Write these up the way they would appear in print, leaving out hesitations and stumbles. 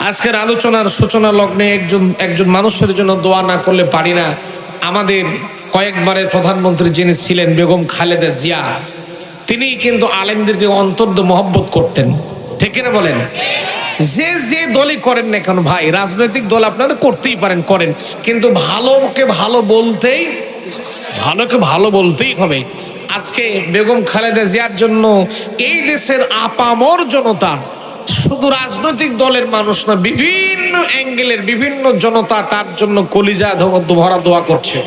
আজকের আলোচনার সূচনা লগ্নে একজন মানুষের জন্য দোয়া না করলে পারি না। আমাদের কয়েকবারের প্রধানমন্ত্রী যিনি ছিলেন বেগম খালেদা জিয়া, তিনি কিন্তু আলেমদেরকে অন্তর্দ মহব্বত করতেন। ঠিক কিনা বলেন? যে দলই করেন না কেন ভাই, রাজনৈতিক দল আপনারা করতেই পারেন, করেন, কিন্তু ভালোকে ভালো বলতেই হবে। আজকে বেগম খালেদা জিয়ার জন্য এই দেশের আপামর জনতা, শুধু রাজনৈতিক দলের মানুষ না, বিভিন্ন অ্যাঙ্গেলের বিভিন্ন জনতা তার জন্য কলিজা ভরা দোয়া করছে।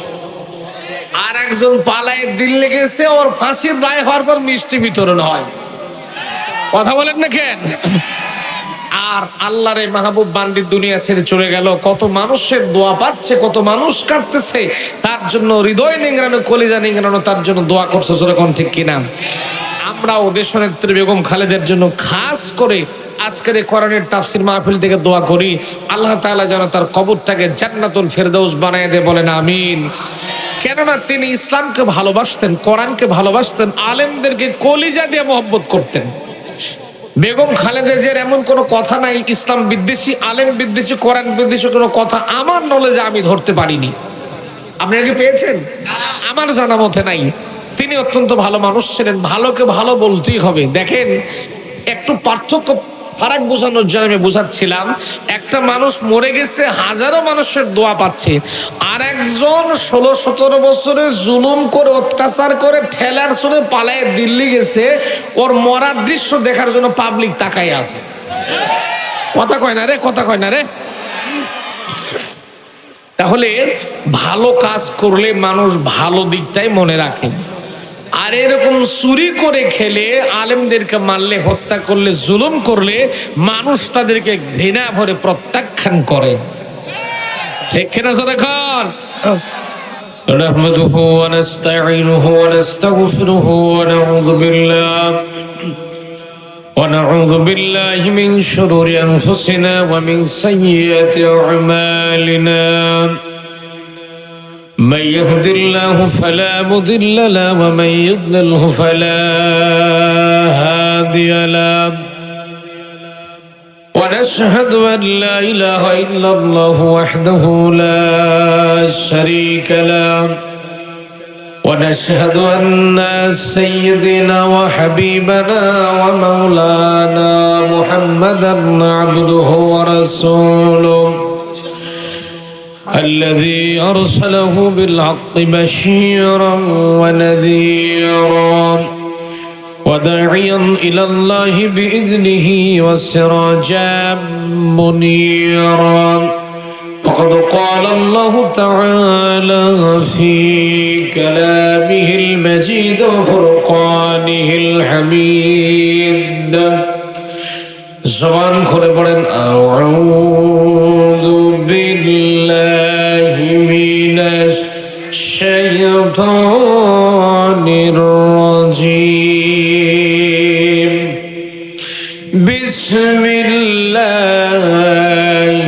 আর একজন পালায় দিল্লি গেছে, ওর ফাঁসির রায় হওয়ার পর মিষ্টি বিতরণ হয়। কথা বলেন না কেন? আর আল্লাহরে মাহবুব বান্দির দুনিয়া ছেড়ে চলে গেল, কত মানুষের দোয়া পাচ্ছে, কত মানুষ কাটতেছে তার জন্য, হৃদয় নিংড়ানো কলিজা নিংড়ানো তার জন্য দোয়া করছে। যেরকম ঠিক কিনা? আমরাও দেশনেত্রী বেগম খালেদার জন্য খাস করে আজকের এই কোরআনের তাফসীর মাহফিল থেকে দোয়া করি, আল্লাহ তাআলা যেন তার কবরটাকে জান্নাতুল ফেরদৌস বানায় দেয়। বলেন আমিন। কেননা তিনি ইসলামকে ভালোবাসতেন, কোরআনকে ভালোবাসতেন, আলেমদেরকে কলিজা দিয়ে মহব্বত করতেন। বেগম খালেদা জিয়ার এমন কোনো কথা নাই ইসলাম বিদ্বেষী, আলেম বিদ্বেষী, কোরআন বিদ্বেষী কোনো কথা আমার নলেজে আমি ধরতে পারিনি। আপনারা কি পেয়েছেন? আমার জানা মতে নাই। তিনি অত্যন্ত ভালো মানুষ ছিলেন, ভালোকে ভালো বলতেই হবে। দেখেন, একটু পার্থক্য ফারাক বোঝানোর জন্য আমি বোঝাচ্ছিলাম, একটা মানুষ মরে গেছে, হাজারো মানুষের দোয়া পাচ্ছে, আর একজন 16-17 বছরে জুলুম করে অত্যাচার করে ঠেলার চড়ে পালায় দিল্লি গেছে, ওর মরার দৃশ্য দেখার জন্য পাবলিক তাকায় আছে। কথা কয় না রে। তাহলে ভালো কাজ করলে মানুষ ভালো দিকটাই মনে রাখে, আর এরকম চুরি করে খেলে, আলেমদেরকে মারলে, হত্যা করলে, জুলুম করলে মানুষ তাদেরকে ঘৃণা ভরে প্রত্যাখ্যান করে। ঠিক কিনা? এখন نحمده ونستعينه ونستغفره ونعوذ بالله من شرور أنفسنا ومن سيئات أعمالنا. من يهد الله فلا مضل له ومن يضلله فلا هادي له. ونشهد أن لا إله إلا الله وحده لا شريك له. ونشهد أن سيدنا وحبيبنا ومولانا محمدا عبده ورسوله الذي أرسله بالحق بشيرا ونذيرا وداعيا إلى الله بإذنه وسراجا منيرا. وقد قال الله تعالى في كلامه المجيد وفرقانه الحميد. زبان খুলে পড়েন أعوذ بالله من الشيطان الرجيم. بسم الله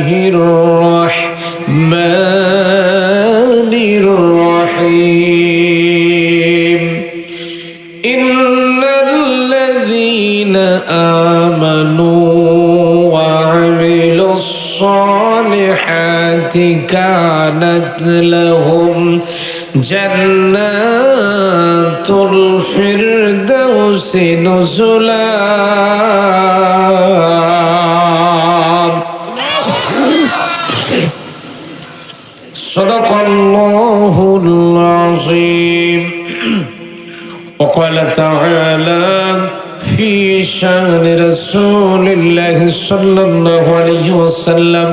الرحمن الرحيم. إن الذين آمنوا وعملوا الصالحات كانت لهم جنات الفردوس نزلا. صدق الله العظيم. وقال تعالى في شان رسول الله صلى الله عليه وسلم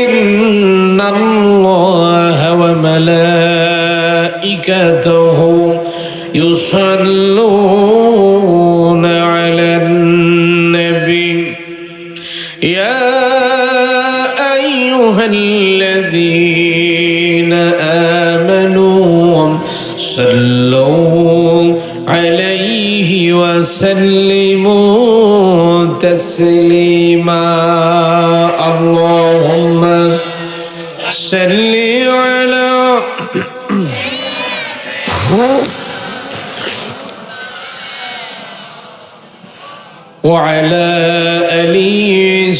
إن الله وملائكته يصلون على النبي يا أيها الذين آمنوا صلوا عليه وسلموا تسليما. اللهم صل على وعلى آل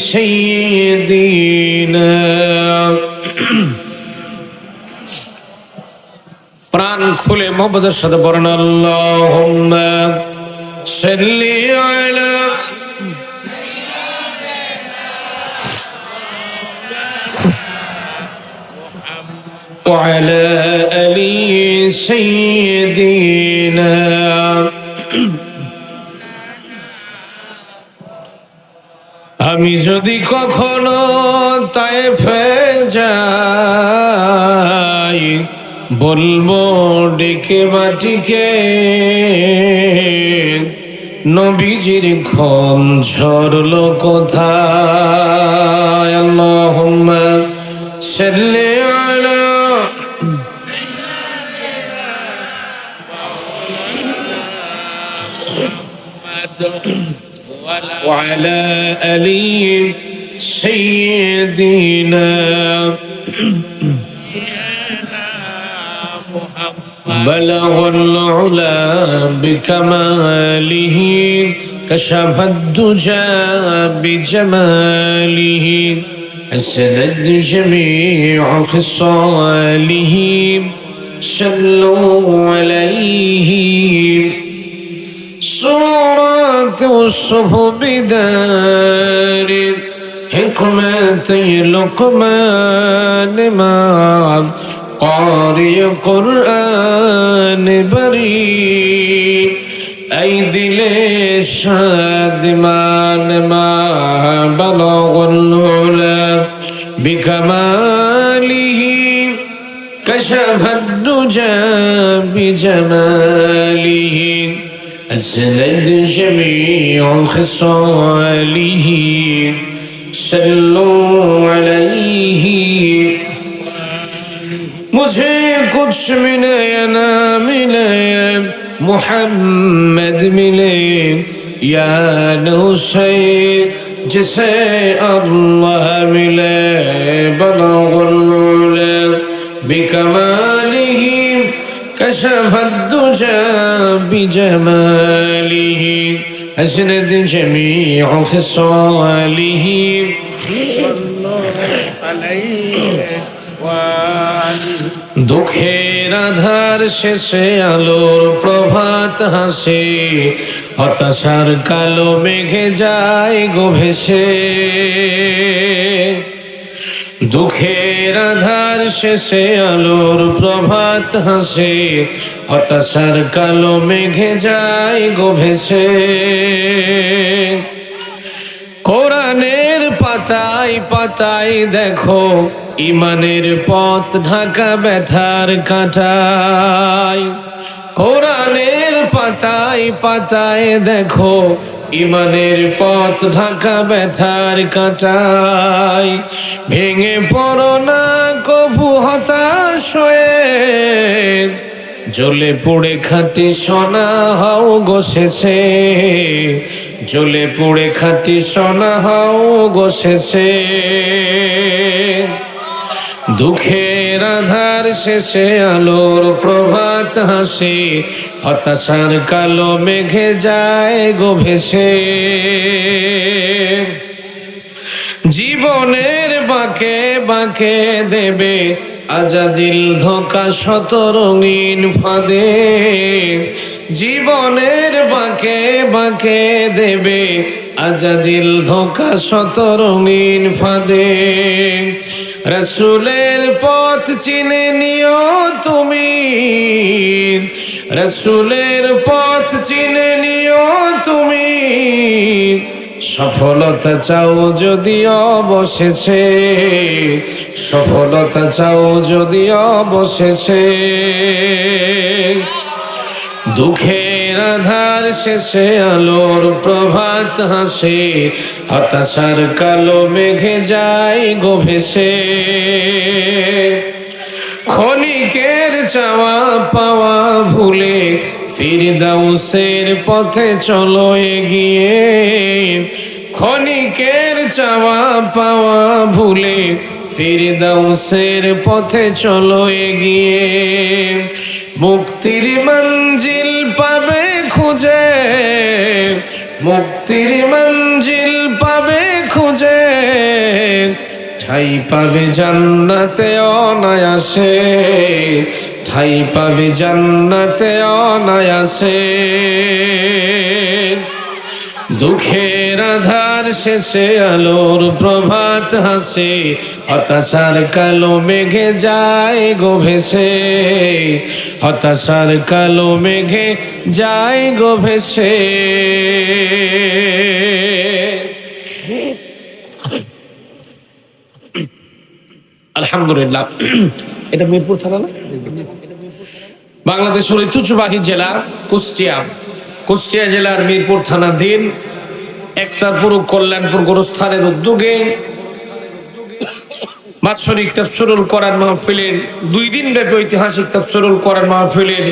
سيدنا প্রাণ খুলে মোহাম্মদের সাথে পড়েন আল্লাহুম্মা সাল্লি আলা وعلى آل سيدنا আমি যদি কখনো তায়েফে যাই বলবো ডেকে মাটিকে নবীজির ক্ষণ ঝরলো কোথায় আল্লাহুম্মা সাল্লি আলা وعلى آل سيدنا بلغ العلا بكماله كشف الدجى بجماله أسند جميع خصاله صلوا عليه صورة الصف بدار حكمة لقمان ما قارئ قرآن بريء أي دل شادمان ما بلغ العلا بكماله كشف الدجى بجماله أسند جميع خصاله صلوا عليه मुझे कुछ मिले या ना मिले मोहम्मद मिले या नौसे जिसे अल्लाह मिले बलगुल उला बिकमालिही कशफ الدجى بجماله أسند جميع خصاله দুঃখের আধার শেষে আলোর প্রভাত হাসে হতাশার কালো মেঘে যায় গো ভেসে দুঃখের আধার শেষে আলোর প্রভাত হাসে হতাশার কালো মেঘে যায় গো ভেসে কোরআনের পাতায় পাতায় দেখো ইমানের পথ ঢাকা ব্যথার কাঁটায় কোরআনের পাতায় পাতায় দেখো ইমানের পথ ঢাকা ব্যথার কাঁটায় ভেঙে পড়ো না কভু হতাশ হয়ে জ্বলে পুড়ে খাঁটি সোনা হও গো শেষে জ্বলে পুড়ে খাঁটি সোনা হও গো শেষে দুঃখের আধার শেষে আলোর প্রভাত হাসে হতাশার কালো মেঘে যায় গো ভেসে জীবনের বাঁকে বাঁকে দেবে আজাদিল ধোঁকা শত রঙিন ফাঁদে জীবনের বাঁকে বাঁকে দেবে আজাদিল ধোঁকা শত রঙিন ফাঁদে রসুলের পথ চিনে নিও তুমি রসুলের পথ চিনে নিও তুমি সফলতা চাও যদি অবশেষে সফলতা চাও যদি অবশেষে দুঃখের আধার শেষে আলোর প্রভাত হাসে হতাশার কালো মেঘে যায় গো ভেসে ক্ষণিকের চাওয়া পাওয়া ভুলে ফিরদাউসের পথে চলো এগিয়ে ক্ষণিকের চাওয়া পাওয়া ভুলে ফিরদাউসের পথে চলো এগিয়ে মুক্তির মঞ্জিল পাবে খুঁজে মুক্তির মঞ্জিল পাবে খুঁজে ঠাই পাবে জান্নাতে অনায়াসে, ঠাই পাবে জান্নাতে অনায়াসে। দুঃখের আধার শেষে আলোর প্রভাত হাসে, হতাশার কালো মেঘে যায় গো ভেসে, হতাশার কালো মেঘে যায় গো ভেসে। আলহামদুলিল্লাহ। এটা মিরপুর থানা না? বাংলাদেশের ঐতিহ্যবাহী জেলা কুষ্টিয়া, কুষ্টিয়া জেলার মিরপুর থানাধীন একতারপুর কল্যাণপুর গোরস্থানের উদ্যোগে বাৎসরিক তাফসীরুল কোরআন মাহফিলের 2 দিন ব্যাপী ঐতিহাসিক তাফসীরুল কোরআন মাহফিলের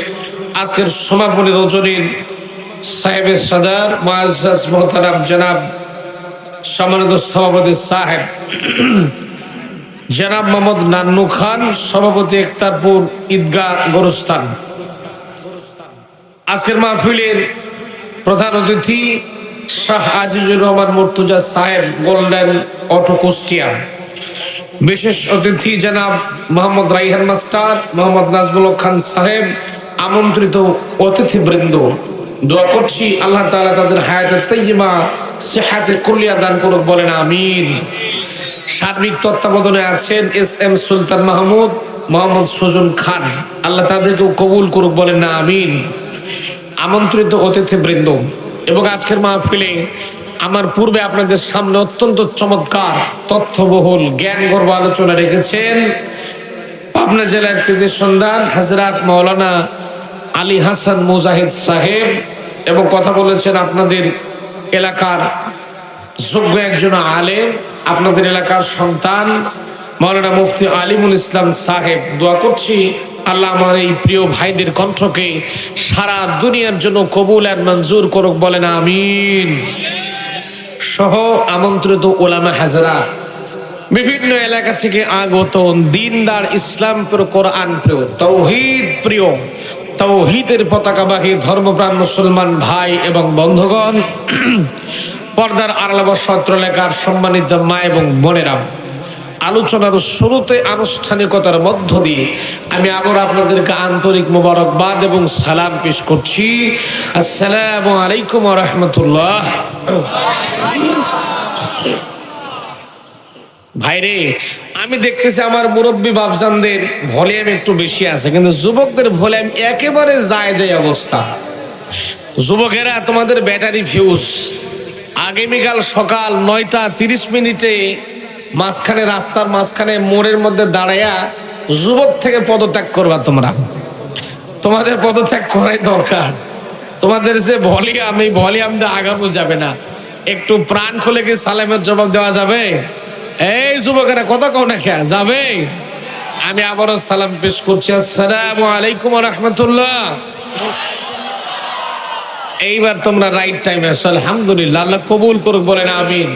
আজকের সমাপনী রজনীর সাহেবের সাদার মুআজ্জাজ মোহতারাম জনাব সম্মানিত সভাপতি সাহেব জনাব মোহাম্মদ নান্নু খান, সভাপতি একতারপুর ঈদগাহ গোরস্থান। আজকের মাহফিলের প্রধান অতিথি শাহ আজিজুর রহমান মুর্তজা সাহেব, গোল্ডেন অটো কুষ্টিয়া। বিশেষ অতিথি জনাব মোহাম্মদ রাইহান মাস্টার, মোহাম্মদ নাজমুল হক খান সাহেব, আমন্ত্রিত অতিথিবৃন্দ। দোয়া করছি আল্লাহ তাআলা তাদের হায়াতে তাইয়্যিবা, সিহাতে কুল্লিয়া দান করুক, বলেন আমিন। সার্বিক তত্ত্বাবধানে আছেন এস.এম. সুলতান মাহমুদ, মোহাম্মদ সুজন খান, আল্লাহ তাদেরকেও কবুল করুক, বলেন না আমিন। আমন্ত্রিত অতিথিবৃন্দ এবং আজকের মাহফিলে আমার পূর্বে আপনাদের সামনে অত্যন্ত চমৎকার তথ্যবহুল জ্ঞানগর্ভ আলোচনা রেখেছেন পাবনা জেলার কৃতি সন্ধান হযরত মাওলানা আলী হাসান মুজাহিদ সাহেব, এবং কথা বলেছেন আপনাদের এলাকার যোগ্য একজন আলেম, আপনাদের এলাকার সন্তান মাওলানা মুফতি আলিমুল ইসলাম সাহেব। দোয়া করছি আল্লাহ আমার এই প্রিয় ভাইদের কণ্ঠকে সারা দুনিয়ার জন্য কবুল আর মঞ্জুর করুক, বলেন আমিন। সহ আমন্ত্রিত ওলামা হাজরাত, বিভিন্ন এলাকা থেকে আগত দিনদার, ইসলাম প্রিয়, কোরআন প্রিয়, তাওহীদ প্রিয়, তাওহীদের পতাকাবাহী ধর্মপ্রাণ মুসলমান ভাই এবং বন্ধুগণ, পর্দার আড়াল বসত এলাকার সম্মানিত মা এবং বোনেরা, আলোচনার শুরুতে আনুষ্ঠানিকতার মধ্য দিয়ে আমি আবার আপনাদেরকে আন্তরিক মোবারকবাদ এবং সালাম পেশ করছি। আসসালামু আলাইকুম ওয়া রাহমাতুল্লাহ। ভাইরে, আমি দেখতেছি আমার মুরব্বী বাপজানদের ভলিউম একটু বেশি আছে, কিন্তু যুবকদের ভলিউম একেবারে যায় অবস্থা। যুবকেরা, তোমাদের ব্যাটারি ফিউজ। আগামীকাল সকাল 9টা 30 মাঝখানে, রাস্তার মাঝখানে মোড়ের মধ্যে দাঁড়াইয়া যুবক থেকে পদত্যাগ করবা তোমরা। তোমাদের পদত্যাগ করাই দরকার। তোমাদের যে ভলিউম, এই ভলিউম দিয়ে আগানো যাবে না। একটু প্রাণ খুলে কি সালামের জবাব দেওয়া যাবে? এই যুবকেরা, কথা কও না খেয়া যাবে? আমি আবারও সালাম পেশ করছি। আসসালামু আলাইকুম ওয়া রাহমাতুল্লাহ। এইবার তোমরা রাইট টাইমে আসো, আলহামদুলিল্লাহ। আল্লাহ কবুল করুক, বলেন আমিন।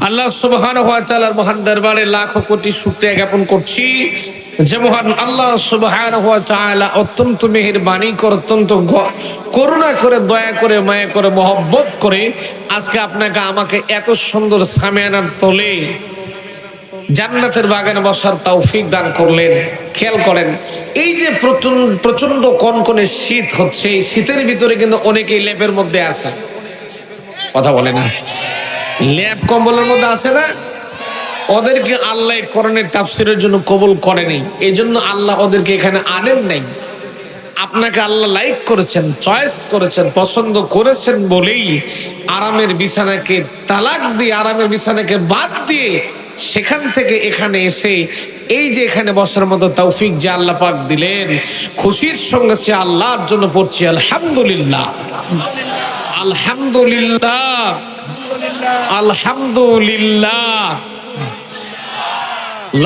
আল্লাহ সুবহানাহু ওয়া তাআলার মহান দরবারে লাখো কোটি শুকরিয়া জ্ঞাপন করছি যে মহান আল্লাহ সুবহানাহু ওয়া তাআলা অত্যন্ত মেহেরবানি করে, অত্যন্ত করুণা করে, দয়া করে, মায়া করে, মহব্বত করে আজকে আপনাকে আমাকে এত সুন্দর সামিয়ানার তলে জান্নাতের বাগানে বসার তৌফিক দান করলেন। খেয়াল করেন, এই যে প্রচন্ড কনকনে শীত হচ্ছে, এই শীতের ভিতরে কিন্তু অনেকেই ল্যাপের মধ্যে আছে। কথা বলে না, ল্যাপ কম্বলের মধ্যে আছে না? ওদেরকে আল্লাহ কোরআনের তাফসীরের জন্য কবুল করেনি, এই জন্য আল্লাহ ওদেরকে এখানে আনেন নাই। আপনাকে আল্লাহ লাইক করেছেন, চয়েস করেছেন, পছন্দ করেছেন বলেই আরামের বিছানাকে তালাক দিয়ে, আরামের বিছানাকে বাদ দিয়ে সেখান থেকে এখানে এসে এই যে এখানে বসার মতো তৌফিক যে আল্লাহ পাক দিলেন, খুশির সঙ্গে সে আল্লাহর জন্য পড়ছি আলহামদুলিল্লাহ, আলহামদুলিল্লাহ, আলহামদুলিল্লাহ।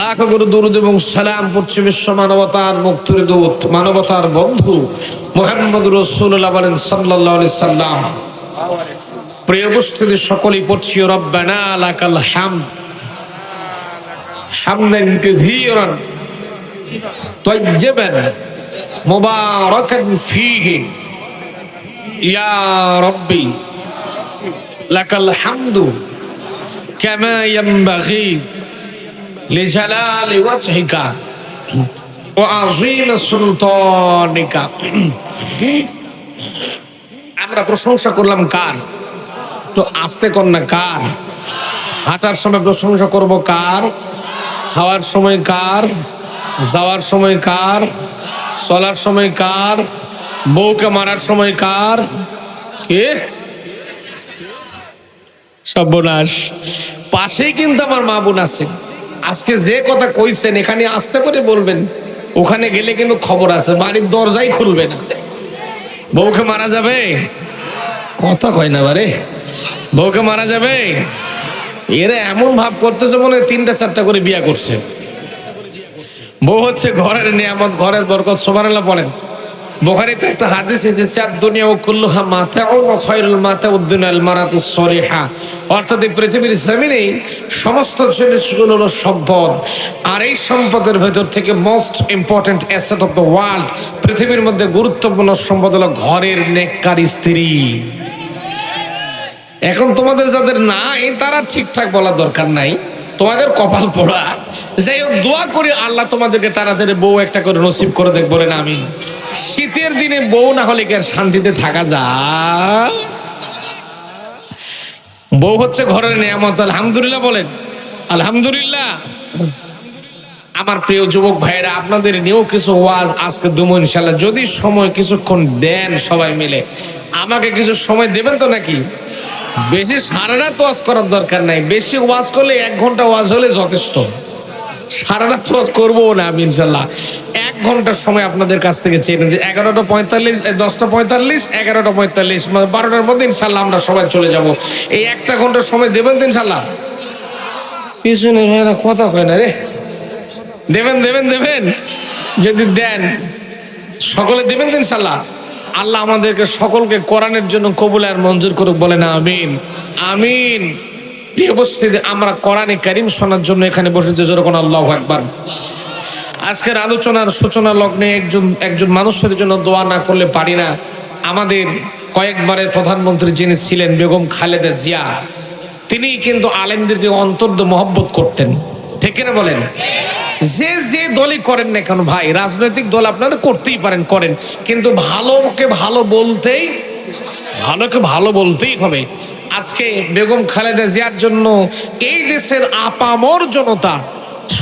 লাখ গুরু দুরুদ এবং সালাম পড়ছি বিশ্ব মানবতার মুক্তির দূত, মানবতার বন্ধু মুহাম্মদ রাসূলুল্লাহ বলেন সাল্লাল্লাহু আলাইহি সাল্লাম। প্রিয় উপস্থিতি, সকলেই পড়ছি রব্বানা লাকাল হামদ হামদান কাসীরান তাইয়্যিবান মুবারাকান ফীহি ইয়া রাব্বি লাকাল হামদু কামা ইয়ানবাগি লিজালালি ওয়াজহিকা ওয়া আযীম সুলতানিকা। আমরা প্রশংসা করলাম কার? তো আস্তে কর না, কার? হাঁটার সময় প্রশংসা করব কার? খাওয়ার সময় কার? যাওয়ার সময় কার? চলার সময় কার? বউকে মারার সময় কার? কে? সর্বনাশ, পাশেই কিন্তু আমার মা বোন আছে। আজকে যে কথা কইছেন এখানে আস্তে করে বলবেন, ওখানে গেলে কিন্তু খবর আছে, বাড়ির দরজাই খুলবে না। বউকে মারা যাবে? কথা কয় না বারে, বউকে মারা যাবে? এরা এমন ভাব করতেছে মনে হয় 3টা 4টা করে বিয়া করছে। বউ হচ্ছে ঘরের নিয়ামত, ঘরের বরকত। সুবহানাল্লাহ পড়েন। বুখারীতে একটা হাদিস এসেছে, দুনিয়া ও কুল্লুহা মাতাউন ওয়া খায়রুল মাতাউদ দুনিয়াল মারাতুস সলিহা। অর্থাৎ এই পৃথিবীর জমিনে সমস্ত জিনিসগুলো হলো সম্পদ, আর এই সম্পদের ভেতর থেকে most important asset of the world, পৃথিবীর মধ্যে গুরুত্বপূর্ণ সম্পদ হলো ঘরের নেককার স্ত্রী। এখন তোমাদের যাদের নাই তারা ঠিকঠাক বলার দরকার নাই, তোমাদের কপাল পোড়া। যাই হোক, দোয়া করি আল্লাহ তোমাদেরকে তাড়াতাড়ি বউ একটা করে নসিব করে দেখ, বলেন আমিন। শীতের দিনে বউ না হলে কি আর শান্তিতে থাকা যায়? বউ হচ্ছে ঘরের নিয়ামত। আলহামদুলিল্লাহ বলেন, আলহামদুলিল্লাহ। আমার প্রিয় যুবক ভাইয়েরা, আপনাদের নিয়েও কিছু ওয়াজ আজকে দেবো ইনশাল্লাহ, যদি সময় কিছুক্ষণ দেন সবাই মিলে। আমাকে কিছু সময় দেবেন তো নাকি? বেশি সারা রাত ওয়াজ করার দরকার নাই, বেশি ওয়াজ করলে 1 ঘন্টা ওয়াজ হলে যথেষ্ট। সারা রাত ওয়াজ করবো না আমি ইনশাল্লাহ। 1 ঘন্টার সময় আপনাদের কাছ থেকে চেয়ে নিন যে 11:45, 10:45, 11:45, 12টার মধ্যে ইনশাল্লাহ আমরা সবাই চলে যাব। এই 1টা ঘন্টার সময় দেবেন তো ইনশাল্লাহ? পিছনে ভাইরা কথা কয় না রে। দেবেন দেবেন দেবেন, যদি দেন সকলে দেবেন তো ইনশাল্লাহ। আল্লাহ আমাদেরকে সকলকে কোরআনের জন্য কবুল আর মঞ্জুর করুক, বলেন আমিন আমিন। প্রিয় উপস্থিতি, আমরা কোরআনে কারীম শোনার জন্য এখানে বসেছি, যেরকম আল্লাহু আকবার। আজকের আলোচনার সূচনা লগ্নে একজন মানুষের জন্য দোয়া না করলে পারি না। আমাদের কয়েকবারের প্রধানমন্ত্রী যিনি ছিলেন, বেগম খালেদা জিয়া, তিনি কিন্তু আলেমদেরকে অন্তর্দ মহব্বত করতেন, ঠিক কিনা বলেন? যে যে দলই করেন না কেন ভাই, রাজনৈতিক দল আপনারা করতেই পারেন, করেন, কিন্তু ভালোকে ভালো বলতেই হবে। আজকে বেগম খালেদা জিয়ার জন্য এই দেশের আপামর জনতা,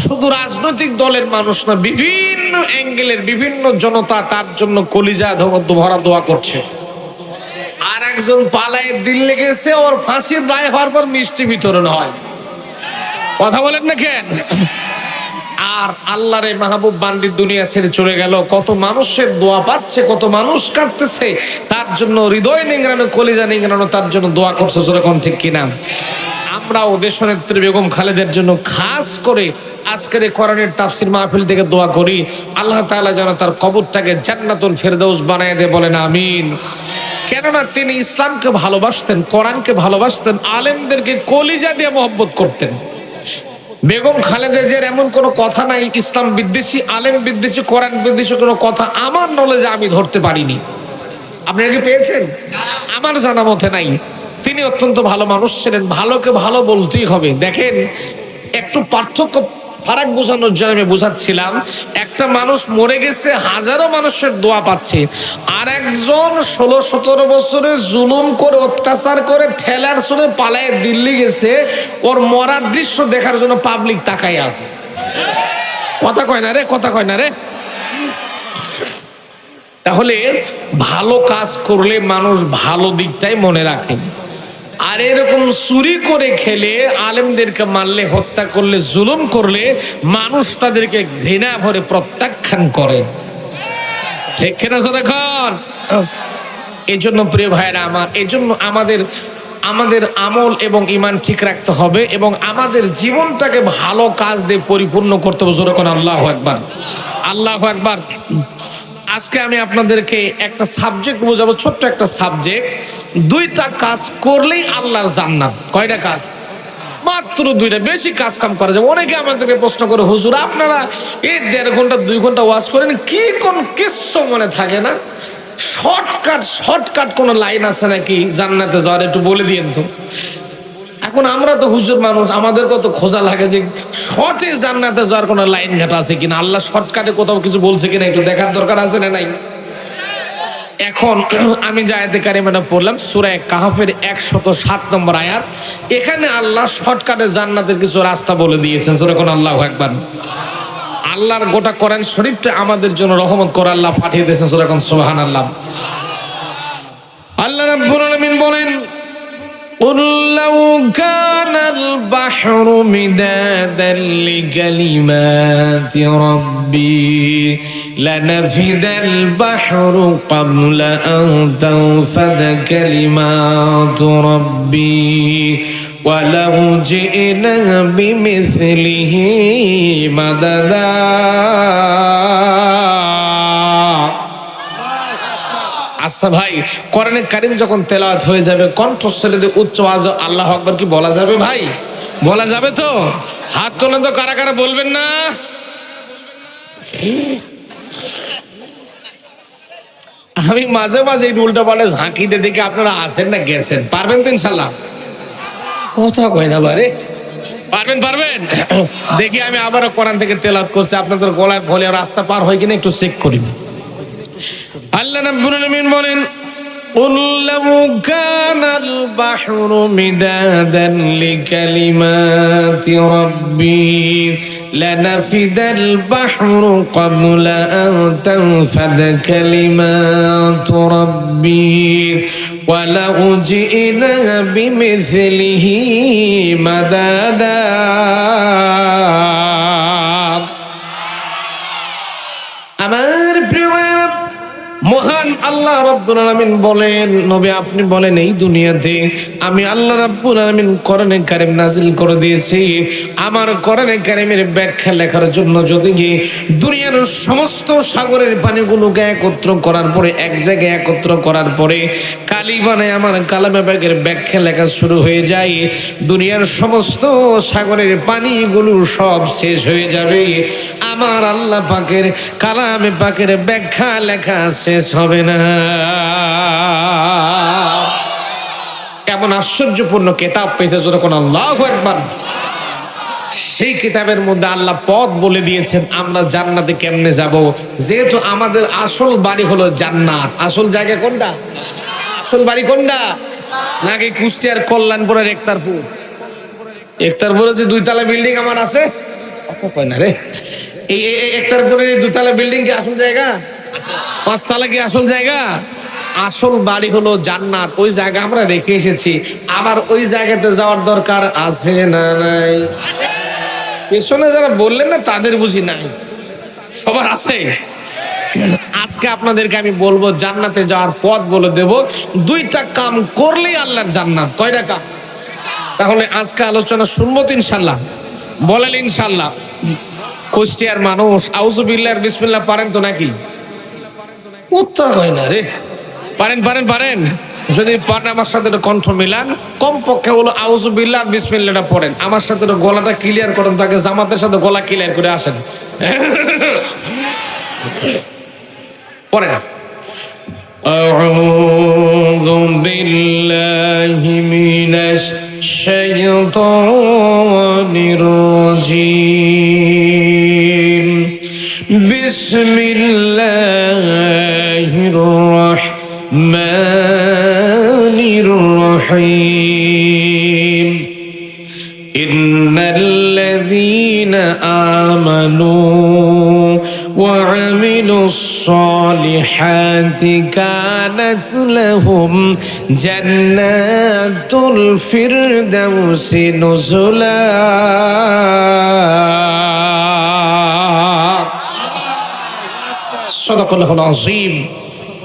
শুধু রাজনৈতিক দলের মানুষ না, বিভিন্ন অ্যাঙ্গেলের বিভিন্ন জনতা তার জন্য কলিজা ভরা দোয়া করছে। আর একজন পালায় দিল্লি গেছে, ওর ফাঁসির রায় হওয়ার পর মিষ্টি বিতরণ হয়। কথা বলেন না কেন? আর আল্লাহরে মাহবুব বান্দি দুনিয়া ছেড়ে চলে গেল। কত মানুষের দোয়া পাচ্ছে, কত মানুষ কাটতেছে, তার জন্য হৃদয় নিংড়ানো, কলিজা নিংড়ানো, তার জন্য দোয়া করছে, যেরকম ঠিক কিনা? আমরাও দেশনেত্রী বেগম খালেদার জন্য খাস করে আজকের এই কোরআনের তাফসীর মাহফিল থেকে দোয়া করি, আল্লাহ তাআলা যেন তার কবরটাকে জান্নাতুল ফেরদৌস বানায় দেয়, বলেন আমিন। কেননা তিনি ইসলামকে ভালোবাসতেন, কোরআনকে ভালোবাসতেন, আলেমদেরকে কলিজা দিয়ে মহব্বত করতেন। বেগম খালেদা জিয়ার এমন কোনো কথা নাই ইসলাম বিদ্বেষী, আলেম বিদ্বেষী, কোরআন বিদ্বেষী কোনো কথা আমার নলেজে আমি ধরতে পারিনি। আপনারা কি পেয়েছেন? আমার জানা মতে নাই। তিনি অত্যন্ত ভালো মানুষ ছিলেন, ভালোকে ভালো বলতেই হবে। দেখেন, একটু পার্থক্য ফারাক বোঝানোর জন্য আমি বোঝাচ্ছিলাম, একটা মানুষ মরে গেছে, হাজারো মানুষের দোয়া পাচ্ছে, আর একজন 16-17 বছরে জুলুম করে, অত্যাচার করে, ঠেলার শুনে পালায় দিল্লি গেছে, ওর মরার দৃশ্য দেখার জন্য পাবলিক তাকায় আছে। কথা কয় না রে, কথা কয় না রে। তাহলে ভালো কাজ করলে মানুষ ভালো দিকটাই মনে রাখে, আর এরকম চুরি করে খেলে, আলেমদেরকে মারলে, হত্যা করলে, জুলুম করলে মানুষ তাদেরকে ঘৃণা ভরে প্রত্যাখ্যান করে, ঠিক কিনা? এখন এই জন্য প্রিয় ভাইরা আমার, এই জন্য আমাদের আমল এবং ঈমান ঠিক রাখতে হবে, এবং আমাদের জীবনটাকে ভালো কাজ দিয়ে পরিপূর্ণ করতে হবে। যেরকম আল্লাহু আকবার, আল্লাহু আকবার। আজকে আমি আপনাদেরকে একটা সাবজেক্ট বোঝাবো, ছোট্ট একটা সাবজেক্ট। 2টা কাজ করলেই আল্লাহর জান্নাত। কয়টা কাজ? মাত্র 2টা। বেশি কাজ কাম করা যাবে। অনেকে আমাদেরকে প্রশ্ন করে, হুজুর আপনারা এই 1.5 ঘন্টা 2 ঘন্টা ওয়াজ করেন, কি কোন কিচ্ছু মনে থাকে না? শর্টকাট কোন লাইন আছে নাকি জান্নাতে যাওয়ার? একটু বলে দিয়েন তো। এখন এখন আমরা তো হুজুর মানুষ, আমাদের কত খোঁজা লাগে যে শর্টে জান্নাতে যাওয়ার কোনো লাইন ঘাট আছে কিনা, আল্লাহ শর্টকাটে কোথাও কিছু বলছে কিনা একটু দেখার দরকার আছে না নাই? এখন আমি যে আয়াতে কারিমাটা পড়লাম সূরা কাহফের 107 নম্বর আয়াত, এখানে আল্লাহ শর্টকাটে জান্নাতের কিছু রাস্তা বলে দিয়েছেন। সূরা কোন আল্লাহু আকবার। আল্লাহর গোটা কোরআন শরীফটা আমাদের জন্য রহমত করে আল্লাহ পাঠিয়ে দিয়েছেন। সূরা কোন সুবহানাল্লাহ। আল্লাহ রাব্বুল আলামিন বলেন, قُلْ لَوْ كَانَ الْبَحْرُ مِدَادًا لِكَلِمَاتِ رَبِّي لَنَفِدَ الْبَحْرُ قَبْلَ أَنْ تَنْفَدَ كَلِمَاتُ رَبِّي وَلَوْ جِئْنَا بِمِثْلِهِ مَدَدًا। আচ্ছা ভাই, কোরআনে কারীম যখন তেলাওয়াত হয়ে যাবে, কণ্ঠস্বরে উচ্চ আওয়াজে আল্লাহু আকবার কি বলা যাবে ভাই? বলা যাবে তো? হাত তোলেন তো কারা কারা বলবেন না? আমি মাঝে মাঝে এই উল্টা পাল্টা ঝাঁকিতে দেখে আপনারা আসেন না গেছেন, পারবেন তো ইনশাল্লাহ? কথা কয় না বারে, পারবেন পারবেন? দেখি আমি আবারও কোরআন থেকে তেলাওয়াত করছি, আপনাদের গলায় ভলে রাস্তা পার হয় কিনা একটু চেক করি। আল্লাহ রাব্বুল আলামিন বলেন, قُلْ لَوْ كَانَ الْبَحْرُ مِدَادًا لِكَلِمَاتِ رَبِّي لَنَفِدَ الْبَحْرُ قَبْلَ أَنْ تَنْفَدَ كَلِمَاتُ رَبِّي وَلَوْ جِئْنَا بِمِثْلِهِ مَدَدًا। আমার প্রিয় মহান আল্লাহ রাব্বুল আলামিন বলেন, নবী আপনি বলেন, এই দুনিয়াতে আমি আল্লাহ রাব্বুল আলামিন কোরআনে কারীম নাযিল করে দিয়েছি। আমার কোরআনে কারীমের ব্যাখ্যা লেখার জন্য যদি দুনিয়ার সমস্ত সাগরের পানিগুলোকে একত্র করার পরে, এক জায়গায় একত্র করার পরে কালি বানায় আমার কালামে পাকের ব্যাখ্যা লেখা শুরু হয়ে যায়, দুনিয়ার সমস্ত সাগরের পানিগুলো সব শেষ হয়ে যাবে, আমার আল্লাহ পাকের কালামে পাকের ব্যাখ্যা লেখা শেষ হবে না। এমন আশ্চর্যপূর্ণ কিতাব পেয়েছে যখন আল্লাহু আকবার। সেই কিতাবের মধ্যে আল্লাহ পথ বলে দিয়েছেন আমরা জান্নাতে কেমনে যাব। যেহেতু আমাদের আসল বাড়ি হলো জান্নাত, আসল জায়গা কোনটা? আসল বাড়ি কোনটা? নাকি কুষ্টিয়ার কল্যাণপুরের একতারপুর? একতারপুরে যে 2 তলা বিল্ডিং আমার আছে, কয় না রে, এই একতারপুরের 2 তলা বিল্ডিং কি আসল জায়গা? 5 তলা কি আসল জায়গা? আসল বাড়ি হলো জান্নাত, ওই জায়গা আমরা রেখে এসেছি। আবার ওই জায়গাতে যাওয়ার দরকার আছে না নাই? পেছনে যারা বললেন না তাদের বুঝি নাই, সবার আছে। আজকে আপনাদেরকে আমি বলবো জান্নাতে যাওয়ার পথ বলে দেব। 2টা কাম করলেই আল্লাহর জান্নাত। কয়টা কাম? তাহলে আজকে আলোচনা শুনবো তো ইনশাল্লাহ? বলেন ইনশাল্লাহ। কুষ্টিয়ার মানুষ আউযুবিল্লাহ বিসমিল্লাহ পারেন তো নাকি? উত্তর হয় না রে। পারেন পারেন পারেন? যদি পারেন আমার সাথে কণ্ঠ মিলান, কমপক্ষে হলো আউযুবিল্লাহ বিসমিল্লাহটা পড়েন। আমার সাথে গলাটা ক্লিয়ার করেন, তাকে জামাতের সাথে গলা ক্লিয়ার করে আসেন। পড়েন। আউযু বিল্লাহি মিনাশ শাইতানির রাজীম। বিসমিল্লাহির রাহমানির রাহিম। ইন্নাল্লাযীনা আমানু وعملوا الصالحات كانت لهم جنات الفردوس نزلا। صدق الله العظيم।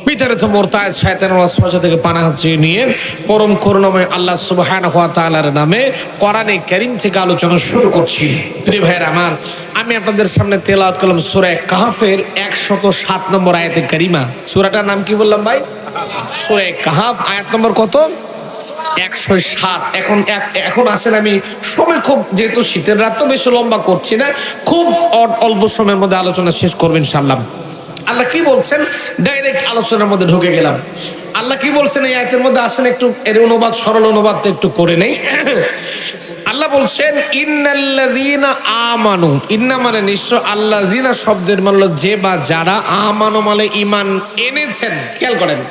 বিতাড়িত মুরতাদ শয়তানের ওয়াসওয়াসা থেকে পানাহ চেয়ে নিয়ে পরম করুণাময় আল্লাহ সুবহানাহু ওয়া তাআলার নামে কোরআনে কারীম থেকে আলোচনা শুরু করছি। প্রিয় ভাইরা আমার, আমি আপনাদের সামনে তেলাওয়াত করলাম সূরা কাহফের 107 নম্বর আয়াতে কারিমা। সূরাটার নাম কি বললাম ভাই? সূরা কাহফ, আয়াত নম্বর কত? 107। এখন আসেন, আমি সময় খুব, যেহেতু শীতের রাত তো বেশি লম্বা করছি না, খুব অল্প সময়ের মধ্যে আলোচনা শেষ করব ইনশাআল্লাহ। আল্লাহ কি বলছেন, ডাইরেক্ট আলোচনার মধ্যে ঢুকে গেলাম। আল্লাহ কি বলছেন এই আয়াতের মধ্যে, আসেন একটু এর অনুবাদ, সরল অনুবাদটা একটু করে নেই। আল্লাহ বলছেন ইন্নাল্লাযীনা আমানু, ইন্না মানে নিশ্চয়, আল্লাযীনা শব্দের মানে যে বা যারা, আমানু মানে ঈমান এনেছেন। খেয়াল করেন,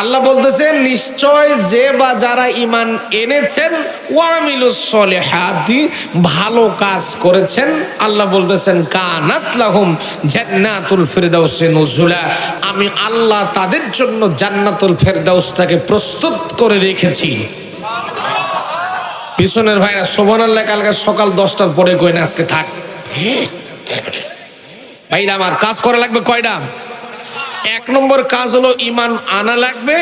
আল্লাহ বলতেছেন নিশ্চয় যে বা যারা ঈমান এনেছেন, ওয়া আমিলুস সলিহাতি, ভালো কাজ করেছেন, আল্লাহ বলতেছেন কানাত লাহুম জান্নাতুল ফিরদাউসি নুজুলা, আমি আল্লাহ তাদের জন্য জান্নাতুল ফেরদাউসটাকে প্রস্তুত করে রেখেছি। পিছনের ভাইরা সুবহানাল্লাহ কালকে সকাল 10টার পরে কই না, আজকে থাক ভাইরা। আমার কাজ করা লাগবে কয়টা? 1 নম্বর কাজ হলো ঈমান আনা লাগবে,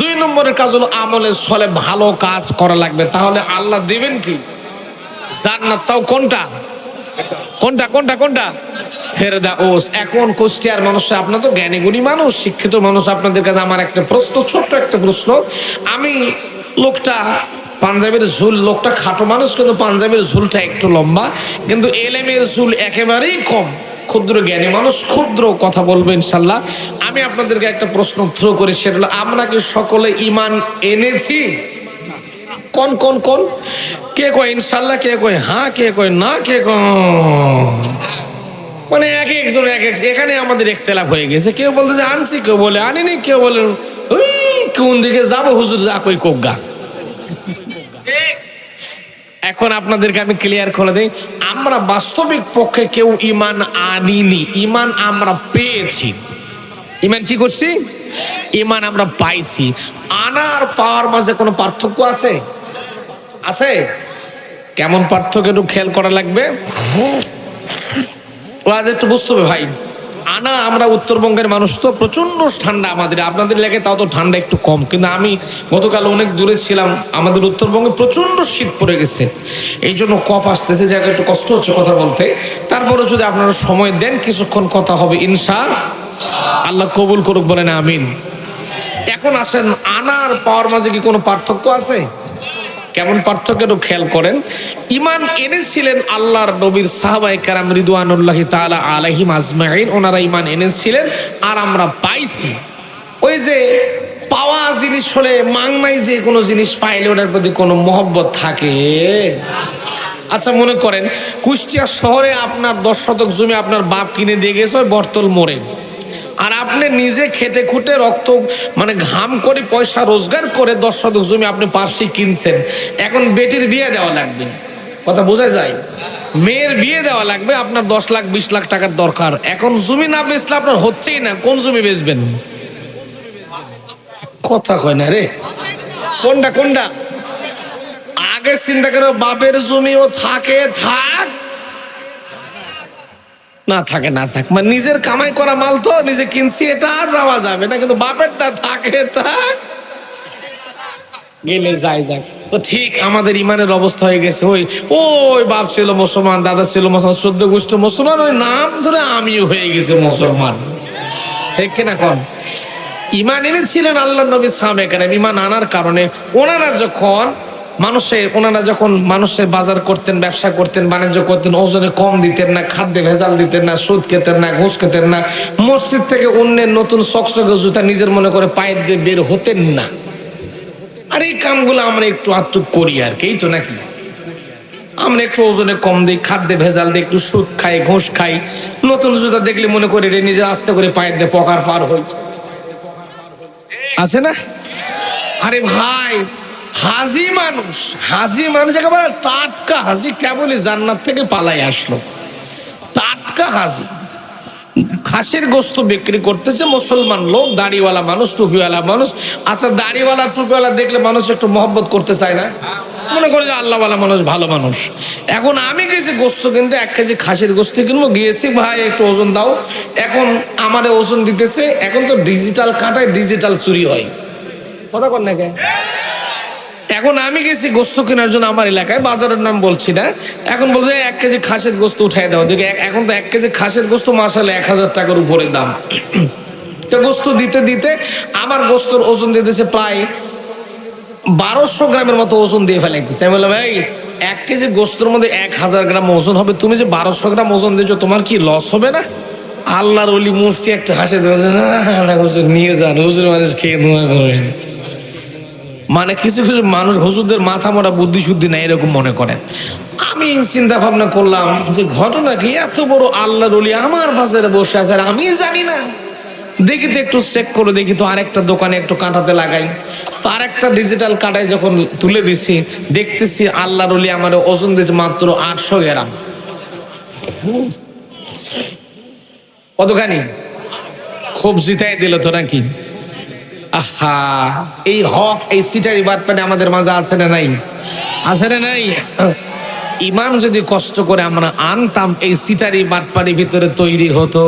2 নম্বরের কাজ হলো আমলে সলে ভালো কাজ করা লাগবে। তাহলে আল্লাহ দিবেন কি? জান্নাত। তাও কোনটা কোনটা কোনটা কোনটা? ফেরদাউস। এখন কুষ্টিয়ার মানুষ, আপনার তো জ্ঞানী গুণী মানুষ, শিক্ষিত মানুষ, আপনাদের কাছে আমার একটা প্রশ্ন, ছোট্ট একটা প্রশ্ন। আমি লোকটা পাঞ্জাবের ঝুল, লোকটা খাটো মানুষ কিন্তু পাঞ্জাবের ঝুলটা একটু লম্বা, কিন্তু এলেমের ঝুল একেবারেই কম, ক্ষুদ্র জ্ঞানী মানুষ, ক্ষুদ্র কথা বলবো ইনশাল্লাহ। আমি আপনাদেরকে একটা প্রশ্ন থ্রো করি, সেটা হলো আমরা কি সকলে ঈমান এনেছি? কোন কোন কোন? কে কয় ইনশাল্লাহ, কে কয় হ্যাঁ, কে কয় না, কে কয় মানে এক একজন এক এক, এখানে আমাদের ইখতিলাফ হয়ে গেছে। কেউ বলতেছে আনছি, কেউ বলে আনিনি, কেউ বলে ওই কোন দিকে যাবো হুজুর, যা কই কোগা। এখন আপনাদেরকে আমি ক্লিয়ার করে দেই, আমরা বাস্তবিক পক্ষে কেউ ঈমান আনিনি, ঈমান আমরা পেয়েছি। ঈমান কি করছি? ঈমান আমরা পাইছি। আনার পাওয়ার মাঝে কোনো পার্থক্য আছে? আছে। কেমন পার্থক্য একটু খেয়াল করা লাগবে, আজ একটু বুঝতে হবে ভাই। আনা, আমরা উত্তরবঙ্গের মানুষ তো, প্রচন্ড ঠান্ডা আমাদের, আপনাদের লেগে তাও তো ঠান্ডা একটু কম, কিন্তু আমি গতকাল অনেক দূরে ছিলাম, আমাদের উত্তরবঙ্গে প্রচন্ড শীত পড়ে গেছে, এই জন্য কফ আসতেছে, জায়গায় একটু কষ্ট হচ্ছে কথা বলতে। তারপরে যদি আপনারা সময় দেন কিছুক্ষণ কথা হবে ইনশাআল্লাহ, আল্লাহ কবুল করুক, বলেন আমিন। এখন আসেন, আনার পাওয়ার মাঝে কি কোনো পার্থক্য আছে? কেমন পার্থক্য একটু খেয়াল করেন। ঈমান এনেছিলেন আল্লাহর নবীর সাহাবায়ে কেরাম রিদওয়ানুল্লাহি তাআলা আলাইহিম আজমাইন, ওনারা ঈমান এনেছিলেন, আর আমরা পাইছি। ওই যে পাওয়া জিনিস হলে মাংনাই, যে কোনো জিনিস পাইলে ওটার প্রতি কোনো মহব্বত থাকে। আচ্ছা মনে করেন কুষ্টিয়া শহরে আপনার 10 শতক জমি আপনার বাপ কিনে দিয়ে গেছে ওই বর্তল মোড়ে, আর আপনি নিজে খেটে খুঁটে রক্ত মানে ঘাম করে পয়সা রোজগার করে 10 শতক জমি আপনি পাশে কিনছেন। এখন বেটির বিয়ে দেওয়া লাগবে, কথা বোঝা যায়, মেয়ের বিয়ে দেওয়া লাগবে, আপনার 10 লাখ 20 লাখ টাকার দরকার। এখন জমি না বেচলে আপনার হচ্ছেই না, কোন জমি বেচবেন? কথা কয় না রে, কোনটা কোনটা? আগে চিন্তা করো, বাপের জমিও থাকে থাক, না থাকে না থাক, মানে নিজের কামাই করা মাল তো নিজে কিনছি, এটা আর যাওয়া যাবে না, কিন্তু বাপেরটা থাকে থাক, গেলে যাই যাক। তো ঠিক আমাদের ইমানের অবস্থা হয়ে গেছে, ওই ওই বাপ ছিল মুসলমান, দাদা ছিল মুসলমান, 14 গোষ্ঠী মুসলমান, ওই নাম ধরে আমিও হয়ে গেছে মুসলমান, ঠিক কিনা কন? ইমান এনেছিলেন আল্লাহ নবী সাহাবায়ে কেরাম, ইমান আনার কারণে ওনারা যখন মানুষের বাজার করতেন, ব্যবসা করতেন, বাণিজ্য করতেন, ওজনে কম দিতেন না, খাদ্যে ভেজাল দিতেন না, সুদ খেতেন না, ঘুষ খেতেন না, মসজিদ থেকে অন্যের নতুন চকচকে জুতা নিজের মনে করে পায়ে দিয়ে বের হতেন না। আর এই কামগুলো আমরা একটু আধটু করি আর কি, তো নাকি? আমরা একটু ওজনে কম দিই, খাদ্যে ভেজাল দিই, একটু সুদ খাই, ঘুষ খাই, নতুন জুতা দেখলে মনে করি রে নিজে আস্তে করে পায়ের দিয়ে পকার পার হই, আছে না? আরে ভাই, হাজি মানুষ একেবারে টাটকা হাজি, কেবলই জান্নাত থেকে পালাই আসলো, টাটকা হাজি, খাসির গোস্ত বিক্রি করতেছে মুসলমান লোক, দাড়িওয়ালা মানুষ, টুপিওয়ালা মানুষ। আচ্ছা দাড়িওয়ালা টুপিওয়ালা দেখলে মানুষ একটু মহব্বত করতে চায় না? মনে করে যে আল্লাহওয়ালা মানুষ, ভালো মানুষ। এখন আমি গেছি গোস্ত কিনতে, 1 কেজি খাসির গোস্ত কিনবো, গিয়েছি, ভাই একটু ওজন দাও, এখন আমারে ওজন দিতেছে। এখন তো ডিজিটাল কাঁটায় ডিজিটাল চুরি হয়, কথা কন না কেন? এখন আমি গেছি গোস্ত কেনার জন্য আমার এলাকায়, বাজারের নাম বলছি না, এখন বলছে 1 কেজি খাসির গোস্ত উঠাই দাও দেখে। এখন তো 1 কেজি খাসির গোস্ত মাসালে 1000 টাকার উপরে দাম। তো গোস্ত দিতে দিতে আমার গোস্তর ওজন দিতেছে প্রায় 1200 গ্রামের মতো ওজন দিয়ে ফেলাইতেছে। আমি বললাম ভাই 1 কেজি গোস্তর মধ্যে 1000 গ্রাম ওজন হবে, তুমি যে 1200 গ্রাম ওজন দিয়েছো তোমার কি লস হবে না? আল্লাহর ওলি মুফতি একটা হাসে দিয়েছে, না হুজুর নিয়ে যান, হুজুর মানুষ খেয়ে দোয়া করবেন। মানে কিছু কিছু মানুষ হুজুরদের মাথা মোটা বুদ্ধি শুদ্ধি নাই এরকম মনে করে। আমি চিন্তা ভাবনা করলাম যে ঘটনা কি, এত বড় আল্লাহর ওলি আমার বাজারে বসে আছে আর আমি জানি না। দেখি তো একটু চেক করে দেখি তো, আরেকটা দোকানে একটু কাঁটাতে লাগাই, তো আরেকটা ডিজিটাল কাঁটায় যখন তুলে দিছি দেখতেছি আল্লাহর ওলি আমার ওজন দিয়েছে মাত্র 800 গ্রাম। কতখানি খুব জিতাই দিল তো নাকি? আহা, এই হক এই সিটারি বাটপানে আমাদের মাঝে আছে না নাই? আছে না নাই? ইমান যদি কষ্ট করে আমরা আনতাম, এই সিটারি বাটপানির ভিতরে তৈরি হতো।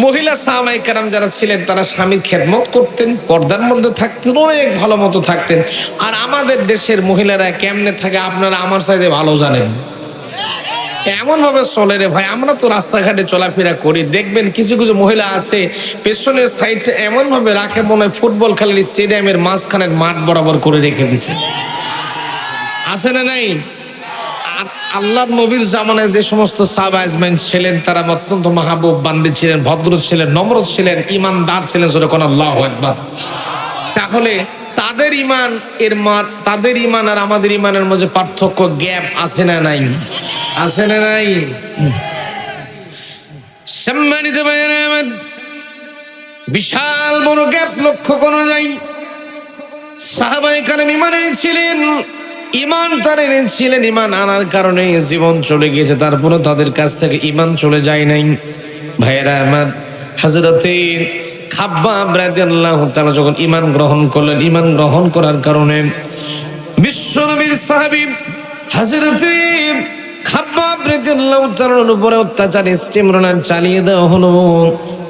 মহিলা সাহাবায়ে কেরাম যারা ছিলেন তারা স্বামীর খেদমত করতেন, পর্দার মধ্যে থাকতেন, অনেক ভালো মতো থাকতেন। আর আমাদের দেশের মহিলারা কেমনে থাকে আপনারা আমার চাইতে ভালো জানেন। এমন ভাবে চলে রে ভাই, আমরা তো রাস্তাঘাটে চলাফেরা করি, দেখবেন কিছু কিছু মহিলা আছে পেছনের সাইডটা এমন ভাবে রাখে মনে হয় ফুটবল খেলার স্টেডিয়ামের মাঝখানের মাঠ বরাবর করে রেখে দিছে। আছে না নাই? আর আল্লাহর নবীর জামানায় যে সমস্ত সাহাবা আজমাইন ছিলেন তারা অত্যন্ত মাহবুব বান্দি ছিলেন, ভদ্র ছিলেন, নম্র ছিলেন, ইমানদার ছিলেন। যখন আল্লাহু আকবার। তাহলে তাদের ইমান তাদের ইমান আর আমাদের ইমানের মধ্যে পার্থক্য, গ্যাপ আছে না নাই? আছে না নাই? সম্মানিত ভাইয়েরা আমার, বিশাল বড় গ্যাপ লক্ষ্য করা যায়। সাহাবায়ে কেরাম ইমান এনেছিলেন, ইমান তারা এনেছিলেন, ইমান আনার কারণে জীবন চলে গিয়েছে, তারপরে তাদের কাছ থেকে ইমান চলে যায় নাই। ভাইয়েরা আমার, হযরতে খাব্বাব রাদিয়াল্লাহু তাআলা যখন ইমান গ্রহণ করলেন, ইমান গ্রহণ করার কারণে বিশ্বনবীর সাহাবী হযরতে খাব্বাব রাদিয়াল্লাহু তাআলার উপরে অত্যাচার ইস্তেমরণ চালিয়ে দেওয়া হলো।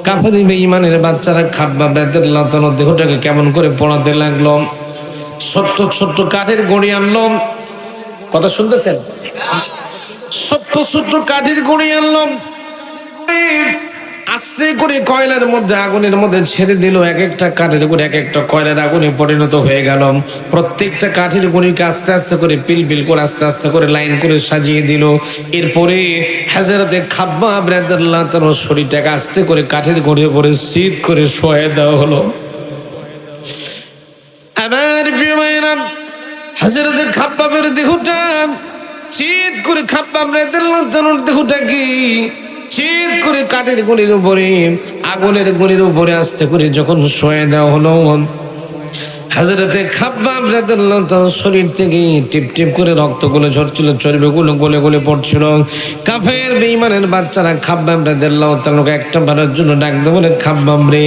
কাফের বেঈমানের বাচ্চারা খাব্বাব রাদিয়াল্লাহু তাআলার দেহটাকে কেমন করে পোড়াতে লাগলো। ছোট্ট ছোট্ট কাঠের গড়ি আনলো, কথা শুনতেছেন? ছোট্ট ছোট্ট কাঠের গড়ি আনলো, আস্তে করে কয়লার মধ্যে আগুনের মধ্যে ছেড়ে দিল। এক একটা কাঠের গুঁড়ি এক একটা কয়লার আগুনে পরিণত হয়ে গেল। প্রত্যেকটা কাঠের গুঁড়িকে আস্তে আস্তে করে পিল পিল করে আস্তে আস্তে করে লাইন করে সাজিয়ে দিল। এরপরে হযরতে খাব্বাব রাদিয়াল্লাহু তাআলার শরীরটাকে আস্তে করে কাঠের গুঁড়ির উপরে শীত করে শোয়ে দেওয়া হলো। আমার প্রিয় ভাইরা, হযরতে খাব্বাবের দেহটা শীত করে, খাব্বাব রাদিয়াল্লাহু তাআলার দেহটাকে শীত করে কাঠের গুঁড়ির উপরে আগুনের গুঁড়ির উপরে আস্তে করে যখন শোয়ে দেওয়া হলো, হযরতে খাব্বাব রাদিয়াল্লাহু তাআলার শরীর থেকে টিপ টিপ করে রক্তগুলো ঝরছিল, চর্বিগুলো গলে গলে পড়ছিল। কাফের বেঈমানের বাচ্চারা খাব্বাব রাদিয়াল্লাহু তাআলাকে একটা বারের জন্য ডাকতে বলে, খাব্বাব রে,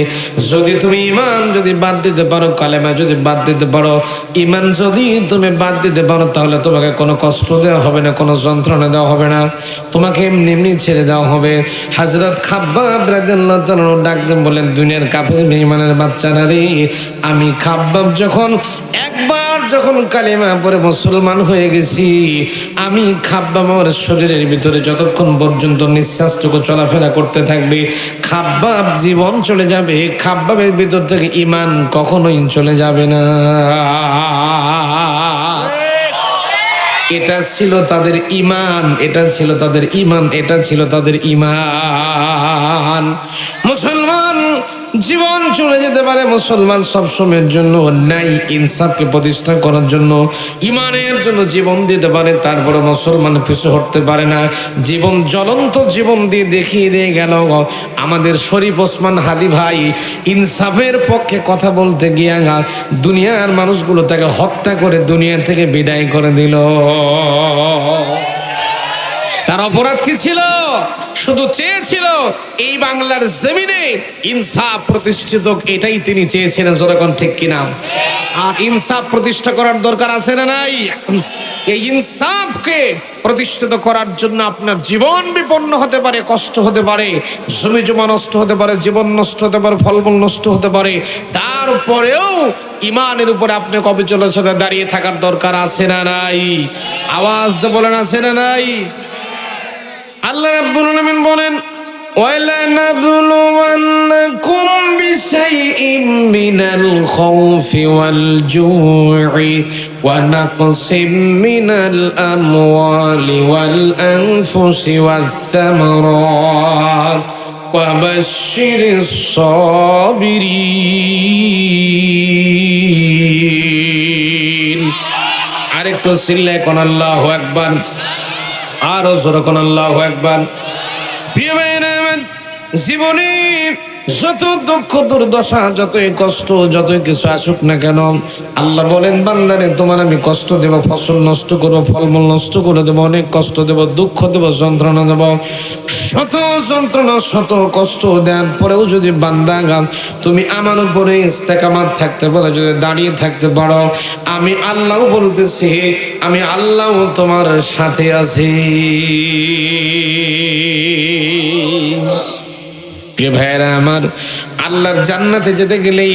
যদি তুমি ঈমান যদি বাদ দিতে পারো, কালেমা যদি বাদ দিতে পারো, ঈমান যদি তুমি বাদ দিতে পারো, তাহলে তোমাকে কোনো কষ্ট দেওয়া হবে না, কোনো যন্ত্রণা দেওয়া হবে না, তোমাকে এমনি এমনি ছেড়ে দেওয়া হবে। হযরত খাব্বাব রাদিয়াল্লাহু তাআলা ডাকতে বলেন, দুনিয়ার কাফের বেঈমানের বাচ্চারা রে, আমি খাব্বাব যখন একবার যখন কালেমা পড়ে মুসলমান হয়ে গেছি, আমি খাব্বাব আমার শরীরের ভিতরে যতক্ষণ পর্যন্ত নিঃশ্বাসটুকু চলাফেরা করতে থাকবে, খাব্বাব জীবন চলে যাবে, খাব্বাবের ভিতর থেকে ঈমান কখনোই চলে যাবে না। এটা ছিল তাদের ঈমান, এটা ছিল তাদের ঈমান, এটা ছিল তাদের ঈমান। মুসলমান জীবন চলে যেতে পারে, মুসলমান সবসময়ের জন্য ন্যায় ইনসাফকে প্রতিষ্ঠা করার জন্য ঈমানের জন্য জীবন দিতে পারে, তারপরে মুসলমান পিছু হটতে পারে না। জীবন জ্বলন্ত জীবন দিয়ে দেখিয়ে দিয়ে গেল আমাদের শরীফ ওসমান হাদি ভাই। ইনসাফের পক্ষে কথা বলতে গিয়ে দুনিয়ার মানুষগুলো তাকে হত্যা করে দুনিয়া থেকে বিদায় করে দিল। তার অপরাধ কি ছিল? শুধু চেয়েছিল এই বাংলার জমিনে ইনসাফ প্রতিষ্ঠিত, এটাই তিনি চেয়েছিলেন। যখন ঠিক কিনা? আর ইনসাফ প্রতিষ্ঠা করার দরকার আছে না নাই? এই ইনসাফকে প্রতিষ্ঠিত করার জন্য আপনার জীবন বিপন্ন হতে পারে, কষ্ট হতে পারে, জমি জমা নষ্ট হতে পারে, জীবন নষ্ট হতে পারে, ফলমূল নষ্ট হতে পারে, তারপরেও ইমানের উপরে আপনি অবিচলের সাথে দাঁড়িয়ে থাকার দরকার আছে না নাই? আওয়াজ দিয়ে বলেন, আছে না নাই? আল্লাহ রাব্বুল আলামিন বলেন, وَلَنَبْلُوَنَّكُمْ بِشَيْءٍ مِّنَ الْخَوْفِ وَالْجُوعِ ونقص من الأموال والأنفس والثمرات وبشر الصابرين আরেকটু চিল্লায় কোন আল্লাহু আকবার, আরো জোরে কোন আল্লাহু আকবার। প্রিয় ভাইরা আমার, জীবনে যত দুঃখ দুর্দশা, যতই কষ্ট, যতই কিছু আসুক না কেন, আল্লাহ বলেন বান্দারে তোমার আমি কষ্ট দেব, ফসল নষ্ট করবো, ফলমূল নষ্ট করে দেবো, অনেক কষ্ট দেব, দুঃখ দেব, যন্ত্রণা দেব। শত যন্ত্রণা শত কষ্ট দেওয়ার পরেও যদি বান্দা তুমি আমার উপরে ইস্তেকামাত থাকতে পারো, যদি দাঁড়িয়ে থাকতে পারো, আমি আল্লাহ বলতেছি, আমি আল্লাহ তোমার সাথে আছি। প্রিয় ভাইরা আমার, আল্লাহর জান্নাতে যেতে গেলে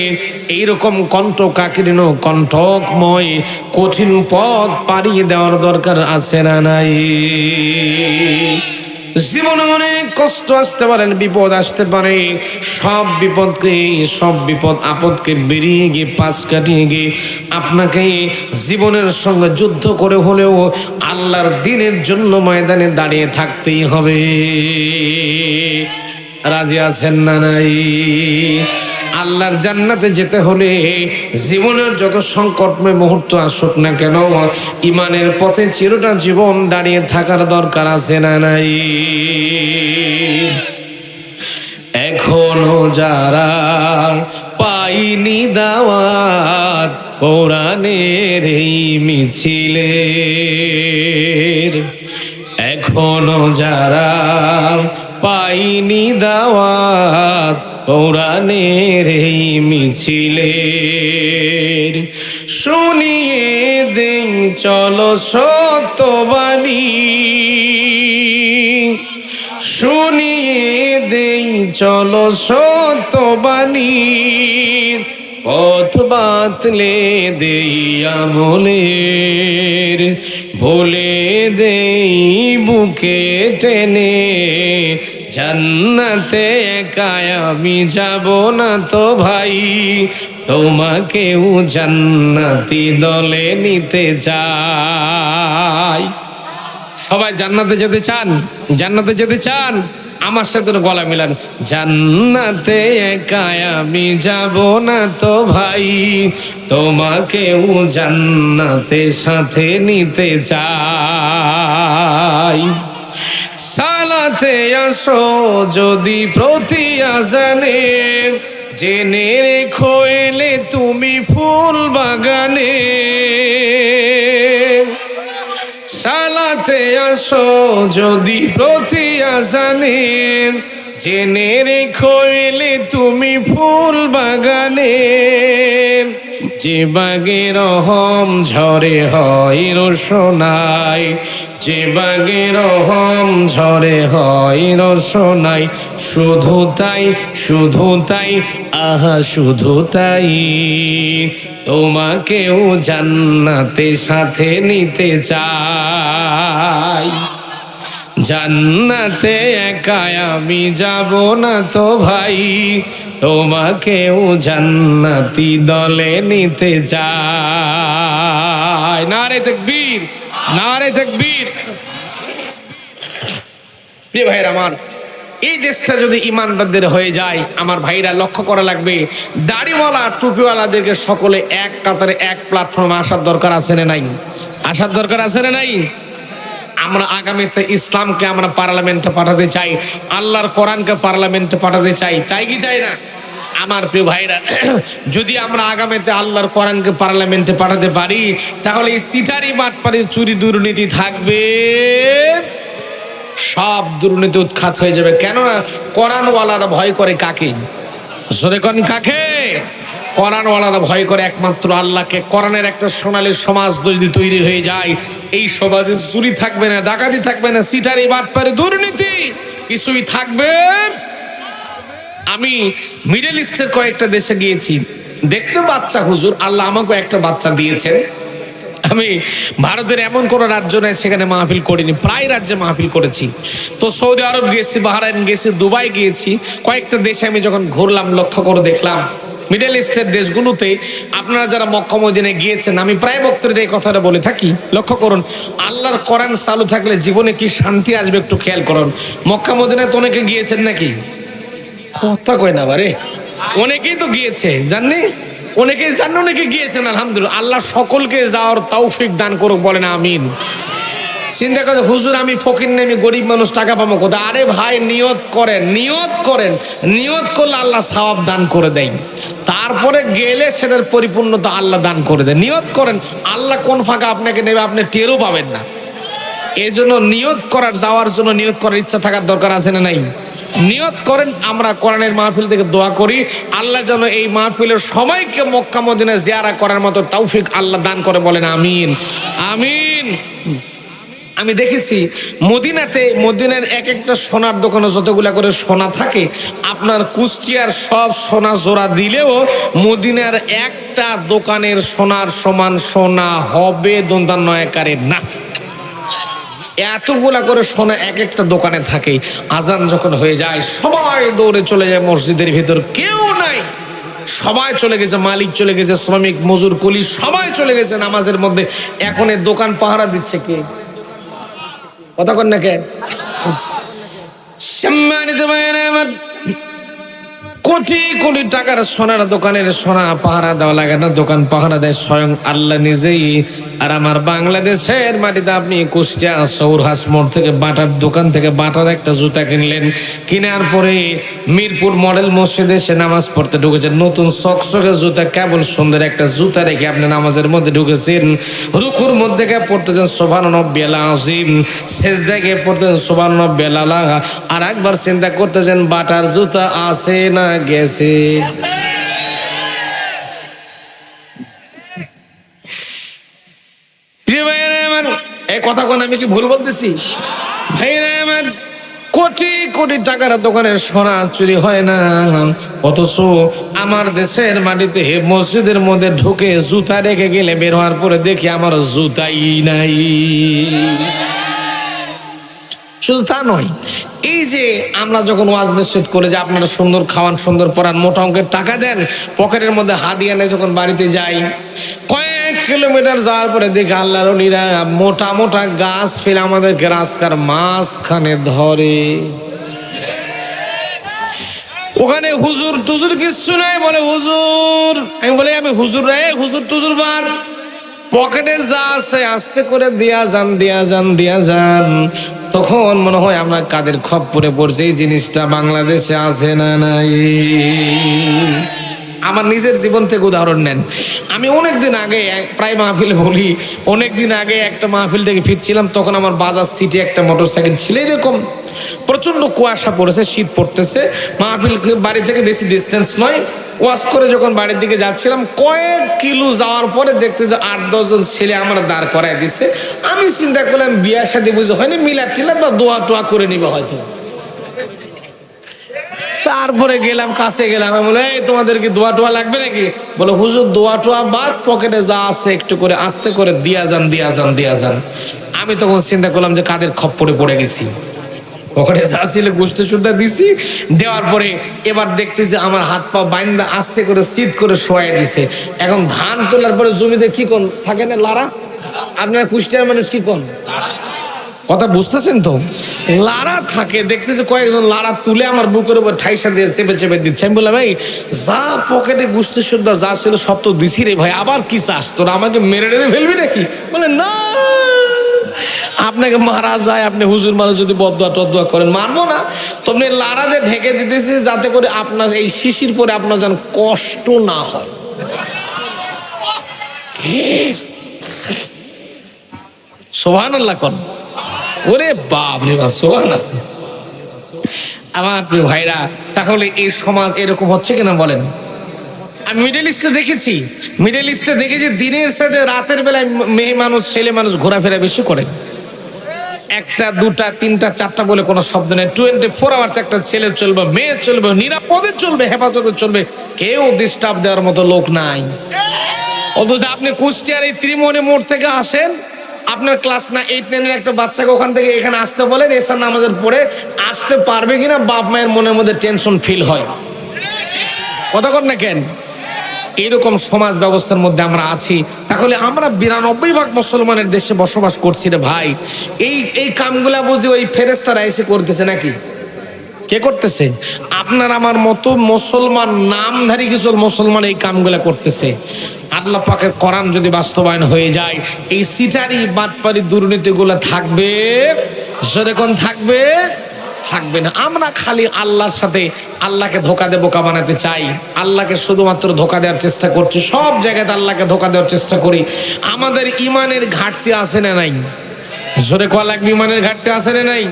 এইরকম কণ্ঠকাকীর্ণ, কণ্ঠকময় কঠিন পথ পাড়িয়ে দেওয়ার দরকার আছে না নাই? জীবনে অনেক কষ্ট আসতে পারে, বিপদ আসতে পারে, সব বিপদ আপদকে বেরিয়ে গিয়ে, পাশ কাটিয়ে গিয়ে আপনাকে জীবনের সঙ্গে যুদ্ধ করে হলেও আল্লাহর দ্বীনের জন্য ময়দানে দাঁড়িয়ে থাকতেই হবে। রাজি আছেন না নাই? আল্লাহর জান্নাতে যেতে হলে জীবনের যত সংকটময় মুহূর্ত আসুক না কেন, ইমানের পথে চিরটা জীবন দাঁড়িয়ে থাকার দরকার আছে না নাই? এখনো যারা পাইনি দাওয়াত কোরআনের এই মিছিলের, এখনো যারা পাইনি দাওয়াত কোরআনের এই মিছিলের, শুনিয়ে দিন চলো সত্যবাণী, শুনিয়ে দিন চলো সত্যবাণী, পথ বাতলে দেই আমলের, বলে দেই বুকে টেনে, জান্নাতে একাই আমি যাব না তো ভাই, তোমাকেও জান্নাতি দলে নিতে চাই। সবাই জান্নাতে যেতে চান? জান্নাতে যেতে চান? আমার সাথে গলা মিলান, জান্নাতে একাই আমি যাব না তো ভাই, তোমাকেও জান্নাতে সাথে নিতে চাই। সালাতে আসো যদি প্রতি আজানে, জেনে রেখো এলে তুমি ফুল বাগানে, সালাতে আসো যদি প্রতি আজানে, জেনে রেখো এলে তুমি ফুল বাগানে, যে বাগে রহম ঝরে হয় রোশনাই, যে বাগে রহম ঝরে হয় রোশনাই, শুধু তাই শুধু তাই আহা শুধু তাই, তোমাকেও জান্নাতে সাথে নিতে চাই। জান্নাতে একাই আমি যাব না তো ভাই, তোমাকেও জান্নাতি দলে নিতে চাই। নারে তাকবীর, নারে তাকবীর। প্রিয় ভাইরা আমার, এই দেশটা যদি ইমানদারদের হয়ে যায়, আমার ভাইরা লক্ষ্য করা লাগবে, দাড়িওয়ালা টুপিওয়ালাদেরকে সকলে এক কাতারে এক প্ল্যাটফর্মে আসার দরকার আছে না নাই? আসার দরকার আছে না নাই? আমরা আগামীতে ইসলামকে আমরা পার্লামেন্টে পাঠাতে চাই, আল্লাহর কোরআনকে পার্লামেন্টে পাঠাতে চাই, চাই কি চাই না? আমার প্রিয় ভাইরা, যদি আমরা আগামীতে আল্লাহর কোরআনকে পার্লামেন্টে পাঠাতে পারি, তাহলে এই সিটারি বাটপারি চুরি দুর্নীতি থাকবে, সব দুর্নীতি উৎখাত হয়ে যাবে। কেননা কোরআনওয়ালারা ভয় করে কাকে? জোরে কোন কাকে? কোরআনওয়ালারা ভয় করে একমাত্র আল্লাহকে। কোরআনের একটা সোনালী সমাজ যদি তৈরি হয়ে যায়, এই সমাজে চুরি থাকবে না, ডাকাতি থাকবে না, সিটারি বাটপারি দুর্নীতি কিছুই থাকবে। আমি মিডল ইস্টের কয়েকটা দেশে গিয়েছি, দেখতে বাচ্চা হুজুর, আল্লাহ আমাকে একটা বাচ্চা দিয়েছেন। আমি ভারতের এমন কোন রাজ্য নেই সেখানে মাহফিল করিনি, প্রায় রাজ্যে মাহফিল করেছি। তো সৌদি আরব গিয়েছি, বাহরাইন গিয়েছি, দুবাই গিয়েছি, কয়েকটা দেশে আমি যখন ঘুরলাম লক্ষ্য করে দেখলাম মিডল ইস্টের দেশগুলোতে আপনারা যারা মক্কা মদিনায় গিয়েছেন, আমি প্রায় বক্তৃতায় এই কথাটা বলে থাকি, লক্ষ্য করুন আল্লাহর কোরআন চালু থাকলে জীবনে কি শান্তি আসবে একটু খেয়াল করুন। মক্কা মদিনায় তো অনেকে গিয়েছেন নাকি? কথা কয় না বারে, অনেকেই তো গিয়েছে, জাননি? অনেকেই জানেন, অনেকে গিয়েছেন, আলহামদুলিল্লাহ। আল্লাহ সকলকে যাওয়ার তৌফিক দান করুক, বলেন আমিন। চিন্তা করে হুজুর আমি ফকির নেই, আমি গরিব মানুষ, টাকা পাবো কোথায়? আরে ভাই নিয়ত করেন, নিয়ত করেন, নিয়ত করলে আল্লাহ সওয়াব দান করে দেয়, তারপরে গেলে সেটার পরিপূর্ণতা আল্লাহ দান করে দেয়। নিয়ত করেন, আল্লাহ কোন ফাঁকা আপনাকে নেবে আপনি টেরও পাবেন না। এই জন্য নিয়ত করার, যাওয়ার জন্য নিয়ত করার ইচ্ছা থাকার দরকার আছে না নাই? নিয়ত করেন। আমরা কোরআনের মাহফিল থেকে দোয়া করি আল্লাহ যেন এই মাহফিলের সবাইকে মক্কা মদিনা জিয়ারা করার মতো তৌফিক আল্লাহ দান করে, বলেন আমিন আমিন। আমি দেখেছি মদিনাতে, মদিনার এক একটা সোনার দোকানে যতগুলা করে সোনা থাকে, আপনার কুষ্টিয়ার সব সোনা জোড়া দিলেও মদিনার একটা দোকানের সোনার সমান সোনা হবে দন্তান্নয়কারের না। এতগুলা করে সোনা এক একটা দোকানে থাকে। আজান যখন হয়ে যায় সবাই দৌড়ে চলে যায় মসজিদের ভিতর, কেউ নাই, সবাই চলে গেছে, মালিক চলে গেছে, শ্রমিক মজুর কুলি সবাই চলে গেছে নামাজের মধ্যে। এখন এই দোকান পাহারা দিচ্ছে কে? কথা কন না কে? সম্মানিত ভাইয়েরা আমার, কোটি কোটি টাকার সোনার দোকানের সোনা পাহারা দেওয়া লাগে না, দোকান পাহারা দেয় স্বয়ং আল্লাহ নিজেই। আর আমার বাংলাদেশের মাটিতে আপনি কুষ্টিয়া সৌরহাস মোড় থেকে বাটার দোকান থেকে বাটার একটা জুতা কিনলেন, কেনার পরে মিরপুর মডেল মসজিদে সে নামাজ পড়তে ঢুকেছেন, নতুন চকচকে জুতা, কেবল সুন্দর একটা জুতা রেখে আপনি নামাজের মধ্যে ঢুকেছেন। রুকুর মধ্যে গিয়ে পড়তেছেন সুবহানাল্লাহিল আযীম, সেজদায় গিয়ে পড়তেছেন সুবহানাল্লাহিল আলা। আর একবার চিন্তা করতেছেন বাটার জুতা আছে না গেছে? এই কথা কোন আমি কি ভুল বলতেছি? ভাইরা আমার, কোটি কোটি টাকার দোকানের সোনা চুরি হয় না, অথচ আমার দেশের মাটিতে মসজিদের মধ্যে ঢুকে জুতা রেখে গেলে বের হওয়ার পরে দেখি আমার জুতাই নাই। শুধু তা নয়, এই যে আমরা যখন ওয়াজ নসিহত করে যে আপনারা সুন্দর খাওয়ান, সুন্দর পড়ান, মোটা অঙ্কের টাকা দেন, পকেটের মধ্যে হাদিয়া নেই, যখন বাড়িতে যাই কয়েক কিলোমিটার যাওয়ার পরে দেখি আল্লাহর ওলিরা মোটা মোটা গাছ ফেলে আমাদেরকে রাস্তার মাঝখানে ধরে। ওখানে হুজুর টুজুর কিচ্ছু নাই, বলে হুজুর, আমি বলি আমি হুজুর রে, হুজুর টুজুর বাদ, পকেটে যা আছে আস্তে করে দিয়া যান, দিয়া যান, দিয়া যান। তখন মনে হয় আমরা কাদের খপ্পরে পড়ছে, এই জিনিসটা বাংলাদেশে আছে না নাই? আমার নিজের জীবন থেকে উদাহরণ নেন। আমি অনেকদিন আগে, প্রায় মাহফিলে বলি, অনেকদিন আগে একটা মাহফিল থেকে ফিরছিলাম, তখন আমার বাজার সিটি একটা মোটরসাইকেল ছিল, এরকম প্রচন্ড কুয়াশা পড়েছে, শীত পড়তেছে, মাহফিল বাড়ি থেকে বেশি ডিস্টেন্স নয়। ওয়াশ করে যখন বাড়ির দিকে যাচ্ছিলাম, কয়েক কিলো যাওয়ার পরে দেখতে যে 8-10 জন ছেলে আমার দাঁড় করায় দিছে। আমি চিন্তা করলাম বিয়া শাদী বুঝে হয়নি, মিলাদ টিলাদ বা দোয়া টোয়া করে নিবে হয়তো। তারপরে গেলাম, কাছে গেলাম, আমি বলে এই তোমাদের কি দোয়া টোয়া লাগবে নাকি? বলে হুজুর দোয়া টোয়া বাদ, পকেটে যা আছে একটু করে আস্তে করে দিয়া যান, দিয়া যান, দিয়া যান। আমি তখন চিন্তা করলাম যে কাদের খপ্পরে পড়ে গেছি, পকেটে যা ছিল গোষ্ঠী সুদ্ধা দিছি, দেওয়ার পরে এবার দেখতেছি আমার হাত পা বাইন্দা আস্তে করে শীত করে শোয়াই দিছে। এখন ধান তোলার পরে জমিতে কি কোন থাকে না, লারা, আপনারা কুষ্টিয়ার মানুষ কি কোন কথা বুঝতেছেন তো, লারা থাকে, দেখতেছে কয়েকজন লারা তুলে আমার বুকের উপর ঠাইসা দিয়ে চেপে চেপে দিচ্ছে। আমি বললাম ভাই যা পকেটে গোষ্ঠী সুদ্ধা যা ছিল সব তো দিছি রে ভাই, আবার কি চাস তোরা, আমাকে মেরে মেরে ফেলবি নাকি? বলে না, আপনাকে মারা যায়, আপনি হুজুর মানুষ যদি বদদোয়া টদদোয়া করেন, মানবো না, তুমি লারাতে ঢেকে দিতেছি যাতে করে আপনার এই শিশির পরে আপনার যেন কষ্ট না হয়। সুবহানাল্লাহ কোন, ওরে বাপ রে বাপ, সুবহানাল্লাহ। আমার প্রিয় ভাইরা, তাহলে এই সমাজ এরকম হচ্ছে কিনা বলেন? আমি মিডল ইস্টে দেখেছি, মিডল ইস্টে দেখেছি দিনের সাথে রাতের বেলায় মেয়ে মানুষ ছেলে মানুষ ঘোরাফেরা বেশি করে। একটা দুটা তিনটা চারটা বলে কোনো শব্দ নেই, 24 আওয়ার্স একটা ছেলে চলবে, মেয়ে চলবে, নিরাপদে চলবে, হেফাজতে চলবে, কেউ ডিস্টার্ব দেওয়ার মতো লোক নাই। অথচ আপনি কুষ্টিয়ার এই ত্রিমণি মোড় থেকে আসেন, আপনার ক্লাস 8-9 একটা বাচ্চাকে ওখান থেকে এখানে আসতে বলেন, এসা নামাজের পরে আসতে পারবে কিনা বাপ মায়ের মনের মধ্যে টেনশন ফিল হয়। কথা কর না কেন? এরকম সমাজ ব্যবস্থার মধ্যে আমরা আছি, তাহলে আমরা 92% মুসলমানের দেশে বসবাস করছি রে ভাই। এই এই কামগুলা বুঝি ওই ফেরেশতারা এসে করতেছে নাকি? কে করতেছে? আপনার আমার মতো মুসলমান, নামধারী কিছু মুসলমান এই কামগুলা করতেছে। আল্লাহ পাকের কোরআন যদি বাস্তবায়ন হয়ে যায়, এই সিটারি বাটপারি দুর্নীতিগুলো থাকবে? যেরকম থাকবে, থাকবে না। আমরা খালি আল্লাহর সাথে আল্লাহকে ধোকা দিয়ে বোকা বানাতে চাই, আল্লাহকে শুধুমাত্র ধোকা দেওয়ার চেষ্টা করছি, সব জায়গাতে আল্লাহকে ধোকা দেওয়ার চেষ্টা করি। আমাদের ইমানের ঘাটতি আছে না নাই? জোরে কোয়া লাগবে, ইমানের ঘাটতি আছে না নাই?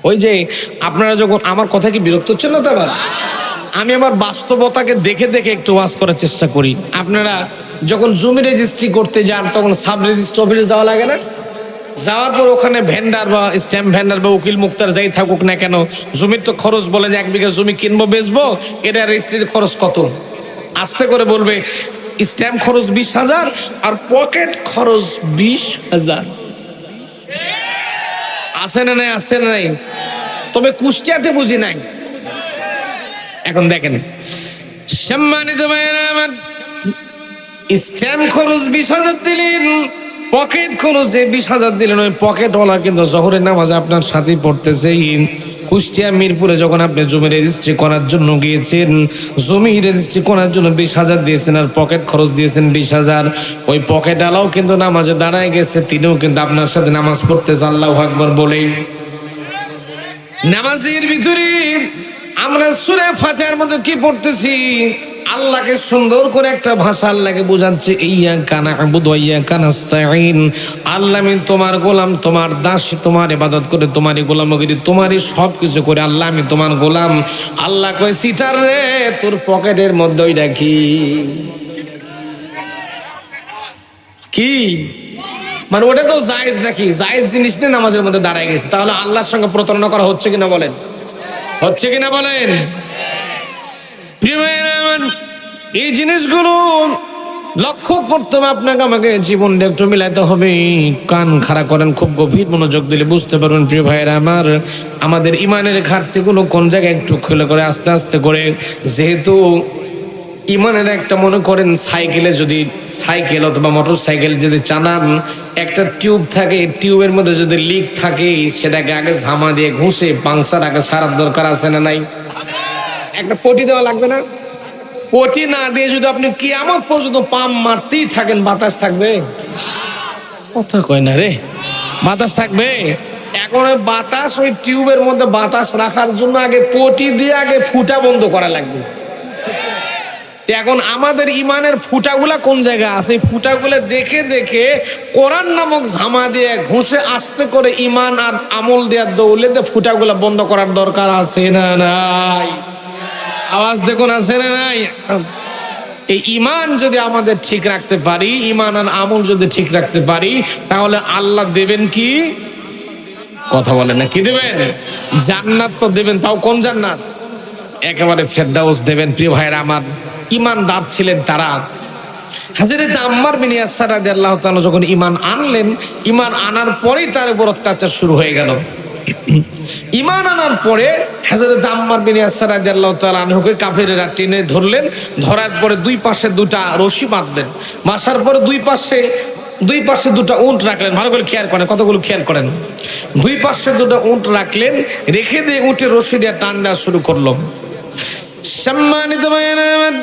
ওই যে আপনারা যখন, আমার কথা কি বিরক্ত হচ্ছেন না তো? আবার আমি আমার বাস্তবতাকে দেখে দেখে একটু ওয়াজ করার চেষ্টা করি। আপনারা যখন জমি রেজিস্ট্রি করতে যান তখন সাব রেজিস্ট্রি অফিসে যাওয়া লাগে না? যাওয়ার পর ওখানে ভেন্ডার বা স্ট্যাম্প ভেন্ডার বা উকিল মুক্তার যাই থাকুক না কেন, জমির তো খরচ বলে যে 1 বিঘা জমি কিনবো বেচবো, এটা রেজিস্ট্রির খরচ কত? আস্তে করে বলবে স্ট্যাম্প খরচ 20,000 আর পকেট খরচ 20,000। আছে না নাই? আছে না নাই? তবে কুষ্টিয়াতে বুঝি নাই। এখন দেখেন সম্মানিত ভাইয়েরা আমার, স্ট্যাম্প খরচ 20,000 দিলেন, পকেট খরচে 20,000 দিলেন। ওই পকেটওয়ালা কিন্তু জোহরের নামাজ আপনার সাথেই পড়তেছে। কুষ্টিয়া মিরপুরে যখন আপনি জমি রেজিস্ট্রি করার জন্য গিয়েছেন, জমি রেজিস্ট্রি করার জন্য 20,000 দিয়েছেন আর পকেট খরচ দিয়েছেন 20,000। ওই পকেটওয়ালাও কিন্তু নামাজে দাঁড়ায় গেছে, তিনিও কিন্তু আপনার সাথে নামাজ পড়তেছে আল্লাহু আকবার বলেই। নামাজের ভিতরে আমরা সূরা ফাতিহার মধ্যে কি পড়তেছি? আল্লাহকে সুন্দর করে একটা ভাষা আল্লাহকে বোঝাচ্ছে, ইয়্যাকা না'বুদু ওয়া ইয়্যাকা নাস্তাঈন। আল্লাহ আমি তোমার গোলাম, তোমার দাস, তোমার ইবাদত করে, তোমারই গোলামগিরি, তোমারই সব কিছু করে আল্লাহ আমি তোমার গোলাম। আল্লাহ কয় সিটার রে, তোর পকেটের মধ্যে ওইটা কি? কি মানে ওটা তো জায়েজ নাকি? জায়েজ জিনিস নিয়ে নামাজের মধ্যে দাঁড়ায় গেছে, তাহলে আল্লাহর সঙ্গে প্রতারণা করা হচ্ছে কিনা বলেন? হচ্ছে কিনা বলেন? প্রিয় ভাইয়েরা আমার, এই জিনিসগুলো লক্ষ্য করতে হবে আপনাকে আমাকে, জীবনটা একটু মিলাইতে হবে। কান খাড়া করেন, খুব গভীর মনোযোগ দিলে বুঝতে পারবেন প্রিয় ভাইয়েরা আমার, আমাদের ইমানের ঘাটতিগুলো কোন জায়গায় একটু খুলে করে আস্তে আস্তে করে। যেহেতু ইমানের একটা, মনে করেন সাইকেলে যদি, সাইকেল অথবা মোটর সাইকেল যদি চালান, একটা টিউব থাকে, টিউবের মধ্যে যদি লিক থাকে সেটাকে আগে ঝামা দিয়ে ঘুষে পাংচার আগে সারার দরকার আছে না নাই? একটা পটি দেওয়া লাগবে না? পটি না দিয়ে যদি আপনি কিয়ামত পর্যন্ত পাম্প মারতেই থাকেন, বাতাস থাকবে? কথা কয় না রে, বাতাস থাকবে? এখন ওই বাতাস, ওই টিউবের মধ্যে বাতাস রাখার জন্য আগে পটি দিয়ে আগে ফুটা বন্ধ করা লাগবে। এখন আমাদের ইমানের ফুটাগুলা কোন জায়গায় আছে? ফুটাগুলো দেখে দেখে কোরআন নামক ঝামা দিয়ে ঘুষে আস্তে করে ইমান আর আমল দেওয়ার দৌলতে ফুটাগুলা বন্ধ করার দরকার আছে না নাই? আওয়াজ দেখুন, আছে না নাই? এই ইমান যদি আমাদের ঠিক রাখতে পারি, ইমান আর আমল যদি ঠিক রাখতে পারি, তাহলে আল্লাহ দেবেন কি? কথা বলেন না, কি দেবেন? জান্নাত তো দেবেন। তাও কোন জান্নাত? একেবারে ফেরদাউস দেবেন। প্রিয় ভাইরা আমার, ইমানদার ছিলেন তারা। হযরত আম্মার বিন ইয়াসির রাদিয়াল্লাহু তাআলা যখন ঈমান আনলেন, ঈমান আনার পরেই তার উপর অত্যাচার শুরু হয়ে গেল। ঈমান আনার পরে হযরত আম্মার বিন ইয়াসির রাদিয়াল্লাহু তাআলা আনহুকে কাফেররা টেনে ধরলেন। ধরার পরে দুই পাশে দুটা রশি বাঁধলেন। বাঁধার পরে দুই পাশে দুটা উট রাখলেন। ভালো করে খেয়াল করেন, কতগুলো খেয়াল করেন। দুই পাশে দুটো উট রাখলেন, রেখে দিয়ে উটের রশি দিয়ে টান দেওয়া শুরু করলো। সম্মানিত ভাইয়েরা আমার,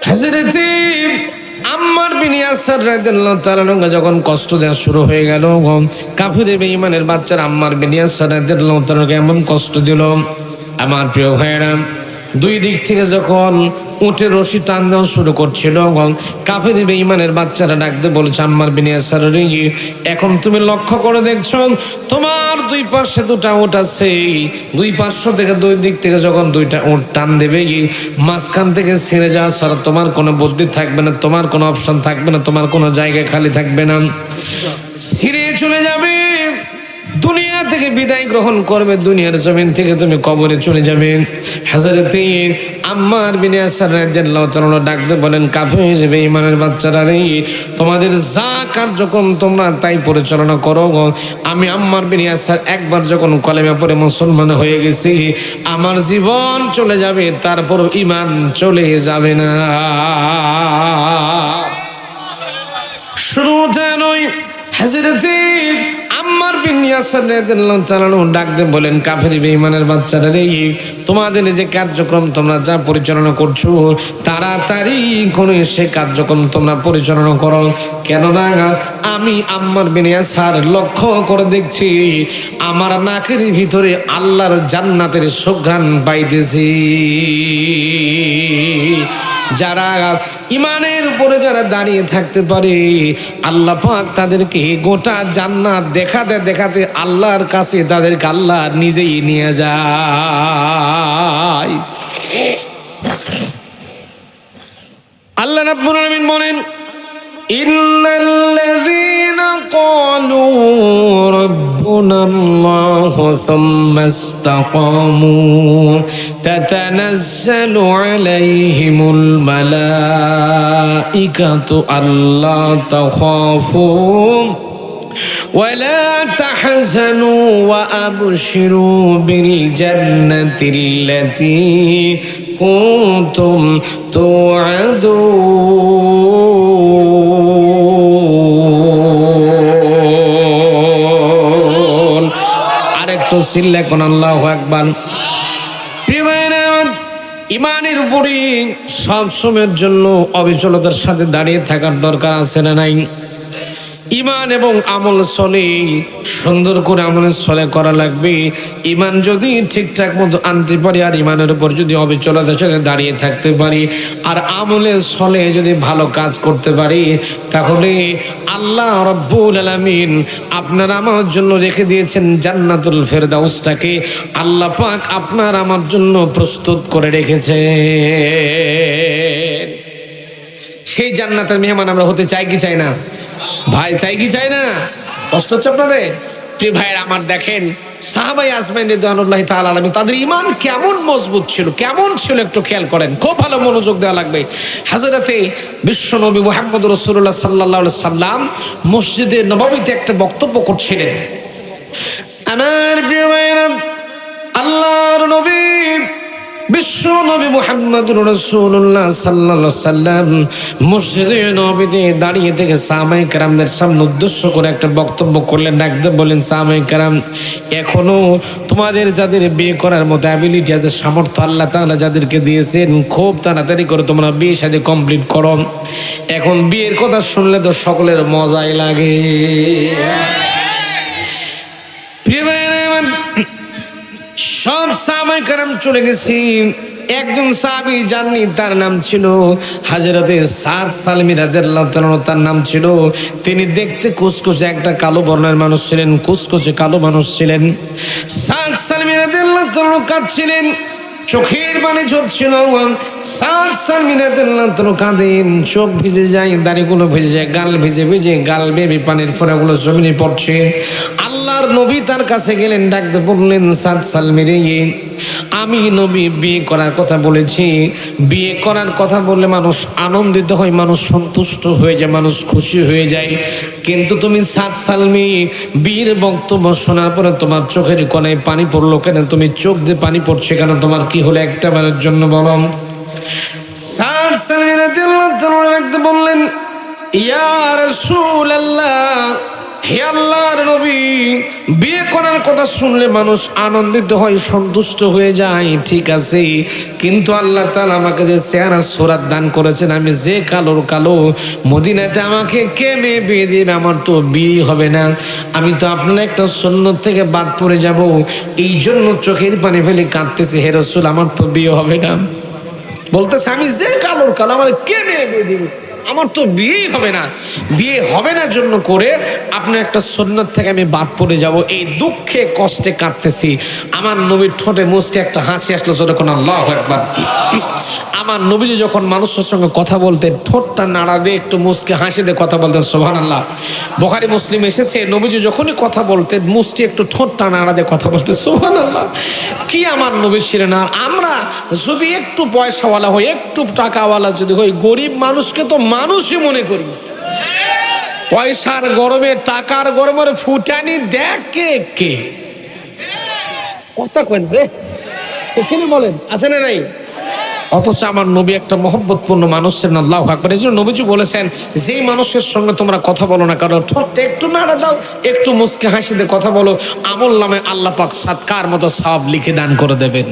হযরত আম্মার বিন ইয়াসির রাদিয়াল্লাহু তাআলা যখন কষ্ট দেওয়া শুরু হয়ে গেল, কাফির বেঈমানের বাচ্চারা আম্মার বিন ইয়াসির রাদিয়াল্লাহু তাআলাকে এমন কষ্ট দিল। আমার প্রিয় ভাইয়েরা, দুই দিক থেকে যখন উটের রশি টান দেওয়া শুরু করছিল, কাফির বেঈমানের বাচ্চারা ডাকতে বলছে, আম্মার বিন ইয়াসির রে, এখন তুমি লক্ষ্য করে দেখছো তোমার দুই পাশে দুটা উট আছে, দুই পার্শ্ব থেকে দুই দিক থেকে যখন দুইটা উট টান দেবে, মাঝখান থেকে ছেড়ে যাওয়া ছাড়া তোমার কোনো বুদ্ধি থাকবে না, তোমার কোনো অপশন থাকবে না, তোমার কোনো জায়গা খালি থাকবে না, ছিঁড়ে চলে যাবে। দুনিয়া থেকে বিদায় গ্রহণ করবে, দুনিয়ার জমিন থেকে তুমি কবরে চলে যাবে। হযরতে আম্মার বিন ইয়াসির রাদিয়াল্লাহু তাআলা ডাকতে বলেন, কাফের বেঈমানের বাচ্চারা রে, তোমাদের যা কার্যক্রম তোমরা তাই পরিচালনা করো। আমি আম্মার বিন ইয়াসির একবার যখন কলেমা পড়ে মুসলমান হয়ে গেছি, আমার জীবন চলে যাবে, তারপর ঈমান চলে যাবে না। শুধু তা নয়, হযরতে আম্মার বিন ইয়াসির রাদিয়াল্লাহু তাআলা ডাকতে বলেন, কাফের বেঈমানের বাচ্চারা রে, তোমাদের যে কার্যক্রম তোমরা যা পরিচালনা করছো, তাড়াতাড়ি করে সে কার্যক্রম তোমরা পরিচালনা করো। কেননা আমি আম্মার বিন ইয়াসির লক্ষ্য করে দেখছি, আমার নাকের ভিতরে আল্লাহর জান্নাতের সুঘ্রাণ পাইতেছি। যারা ইমানের উপরে যারা দাঁড়িয়ে থাকতে পারে, আল্লাহ পাক তাদেরকে গোটা জান্নাত দেখাতে দেখাতে আল্লাহর কাছে তাদেরকে আল্লাহ নিজেই নিয়ে যায়। আল্লাহ রাব্বুল আলামিন বলেন, ইন্নাল্লাযীনা ক্বালু রাব্বুনাল্লাহু সুম্মা ইসতাকামু তাতানাজ্জালু আলাইহিমুল মালাঈকাতু আল্লা তাখাফু ولا تحزنوا وأبشروا بالجنة التي كنتم توعدون। আরেকটু চিল্লা কোন আল্লাহু আকবার। ইমানের উপরে সব সময়ের জন্য অবিচলতার সাথে দাঁড়িয়ে থাকার দরকার আছে না নাই? ইমান এবং আমল চলে, সুন্দর করে আমলের চলে করা লাগবে। ইমান যদি ঠিকঠাক মতো আনতে পারি, আর ইমানের উপর যদি অবিচলতার সাথে দাঁড়িয়ে থাকতে পারি, আর আমলের চলে যদি ভালো কাজ করতে পারি, তাহলে আল্লাহ রাব্বুল আলামিন আপনার আমার জন্য রেখে দিয়েছেন জান্নাতুল ফেরদাউসটাকে আল্লাহ পাক আপনার আমার জন্য প্রস্তুত করে রেখেছে। সেই জান্নাতের মেহমান আমরা হতে চাই কি চাই না ভাই? চাই কি চাই না? কষ্ট হচ্ছে আপনাদের? প্রিয় ভাইয়ের আমার, দেখেন সাহাবায়ে আজমাইন রাদিয়াল্লাহু তাআলা আনহুম, তাদের ঈমান কেমন মজবুত ছিল, কেমন ছিল একটু খেয়াল করেন, খুব ভালো মনোযোগ দেওয়া লাগবে। হযরতে বিশ্বনবী মুহাম্মদ রাসূলুল্লাহ সাল্লাল্লাহু আলাইহি সাল্লাম মসজিদে নববীতে একটা বক্তব্য করছিলেন। আমার প্রিয় ভাইয়েরা, আল্লাহর নবী বিশ্ব নবী মুহাম্মদুর রাসূলুল্লাহ সাল্লাল্লাহু আলাইহি সাল্লাম মসজিদে নববীতে দাঁড়িয়ে থেকে সাহাবায়ে কেরামদের সামনে উদ্দেশ্য করে একটা বক্তব্য করলেন। ডাকতে বলেন, সাহাবায়ে কেরাম, এখনো তোমাদের যাদের বিয়ে করার মতো অ্যাবিলিটি আছে, সামর্থ্য আল্লাহ তাআলা যাদেরকে দিয়েছেন, খুব তাড়াতাড়ি করে তোমরা বিয়ে শাদী কমপ্লিট করো। এখন বিয়ের কথা শুনলে তো সকলের মজাই লাগে। প্রিয় ভাইরা, সব সাহাবায়ে কেরাম চলে গেছি, একজন সাহাবী জাননি, তার নাম ছিল হযরতে সাদ সালমী রাদিয়াল্লাহু তাআলা, তার নাম ছিল। তিনি দেখতে কুচকুচে একটা কালো বর্ণের মানুষ ছিলেন, কুচকুচে কালো মানুষ ছিলেন। সাদ সালমী রাদিয়াল্লাহু তাআলা কাঁদছিলেন, চোখের পানি ঝরছিল। সাদ সালমী রাদিয়াল্লাহু তাআলা কাঁদেন, চোখ ভিজে যায়, দাড়িগুলো ভিজে যায়, গাল ভিজে ভিজে গাল বেয়ে পানির ফোঁটাগুলো জমিনে পড়ছে। আল্লাহর নবী তার কাছে গেলেন, ডাকতে বললেন, সাদ সালমী রে, আমি নবী বিয়ে করার কথা বলেছি। বিয়ে করার কথা বললে মানুষ আনন্দিত হয়, মানুষ সন্তুষ্ট হয়ে যায়, মানুষ খুশি হয়ে যায়। কিন্তু তুমি সাদ সালমী, বিয়ের বক্তব্য শোনার পরে তোমার চোখের কোণায় পানি পড়লো কেন? তুমি চোখ দিয়ে পানি পড়ছে কেন? তোমার কি হলো একটা বারের জন্য বলো? সাদ সালমী রাদিয়াল্লাহু তাআলা বললেন, ইয়া রাসূলুল্লাহ, হে আল্লাহর নবী, বিয়ে করার কথা শুনলে মানুষ আনন্দিত হয়, সন্তুষ্ট হয়ে যায়, ঠিক আছে, কিন্তু আল্লাহ তাআলা আমাকে যে চেহারা সুরাত দান করেছেন, আমি যে কালোর কালো, মদিনাতে আমাকে কে মেয়ে বিয়ে দিবে? আমার তো বিয়ে হবে না, আমি তো আপনার একটা সুন্নত থেকে বাদ পড়ে যাব, এই জন্য চোখের পানি ফেলে কাঁদতেছি, হে রাসূল, আমার তো বিয়ে হবে না। বলতেছে, আমি যে কালোর কালো, আমার কে মেয়ে বিয়ে দিবে? আমার তো বিয়েই হবে না, বিয়ে হবে না জন্য করে আপনার একটা সুন্নাত থেকে আমি বাদ পড়ে যাব, এই দুঃখে কষ্টে কাঁদতেছি। আমার নবীর ঠোঁটে মুচকে একটা হাসি আসলো, যখন আল্লাহু আকবার। আমার নবীজি যখন মানুষের সঙ্গে কথা বলতেন ঠোঁটটা নাড়া দিয়ে একটু মুচকে হাসি দিয়ে কথা বলতেন, সুবহানাল্লাহ। বুখারী মুসলিম এসেছে নবীজি যখনই কথা বলতেন মুচকি একটু ঠোঁটটা নাড়া দিয়ে কথা বলতেন, সুবহানাল্লাহ। কি আমার নবী ছিলেন। আর আমরা যদি একটু পয়সাওয়ালা হই, একটু টাকাওয়ালা যদি হই, গরিব মানুষকে তো মানুষই মনে করি। পয়সার গরমে টাকার গরমে ফুটানি দেখ কে কে, কথা কেন রে, এখানে বলেন আছে না নাই? অথচ আমার নবী একটা মহব্বতপূর্ণ মানুষ ছিলেন, আল্লাহু আকবার। এই জন্য নবীজি বলেছেন, যেই মানুষের সঙ্গে তোমরা কথা বলো না কারণ ঠোঁটটা একটু নাড়া দাও, একটু মুচকে হাসি দিয়ে কথা বলো, আমল নামে আল্লাহ পাক সাদকার মতো সওয়াব লিখে দান করে দেবেন,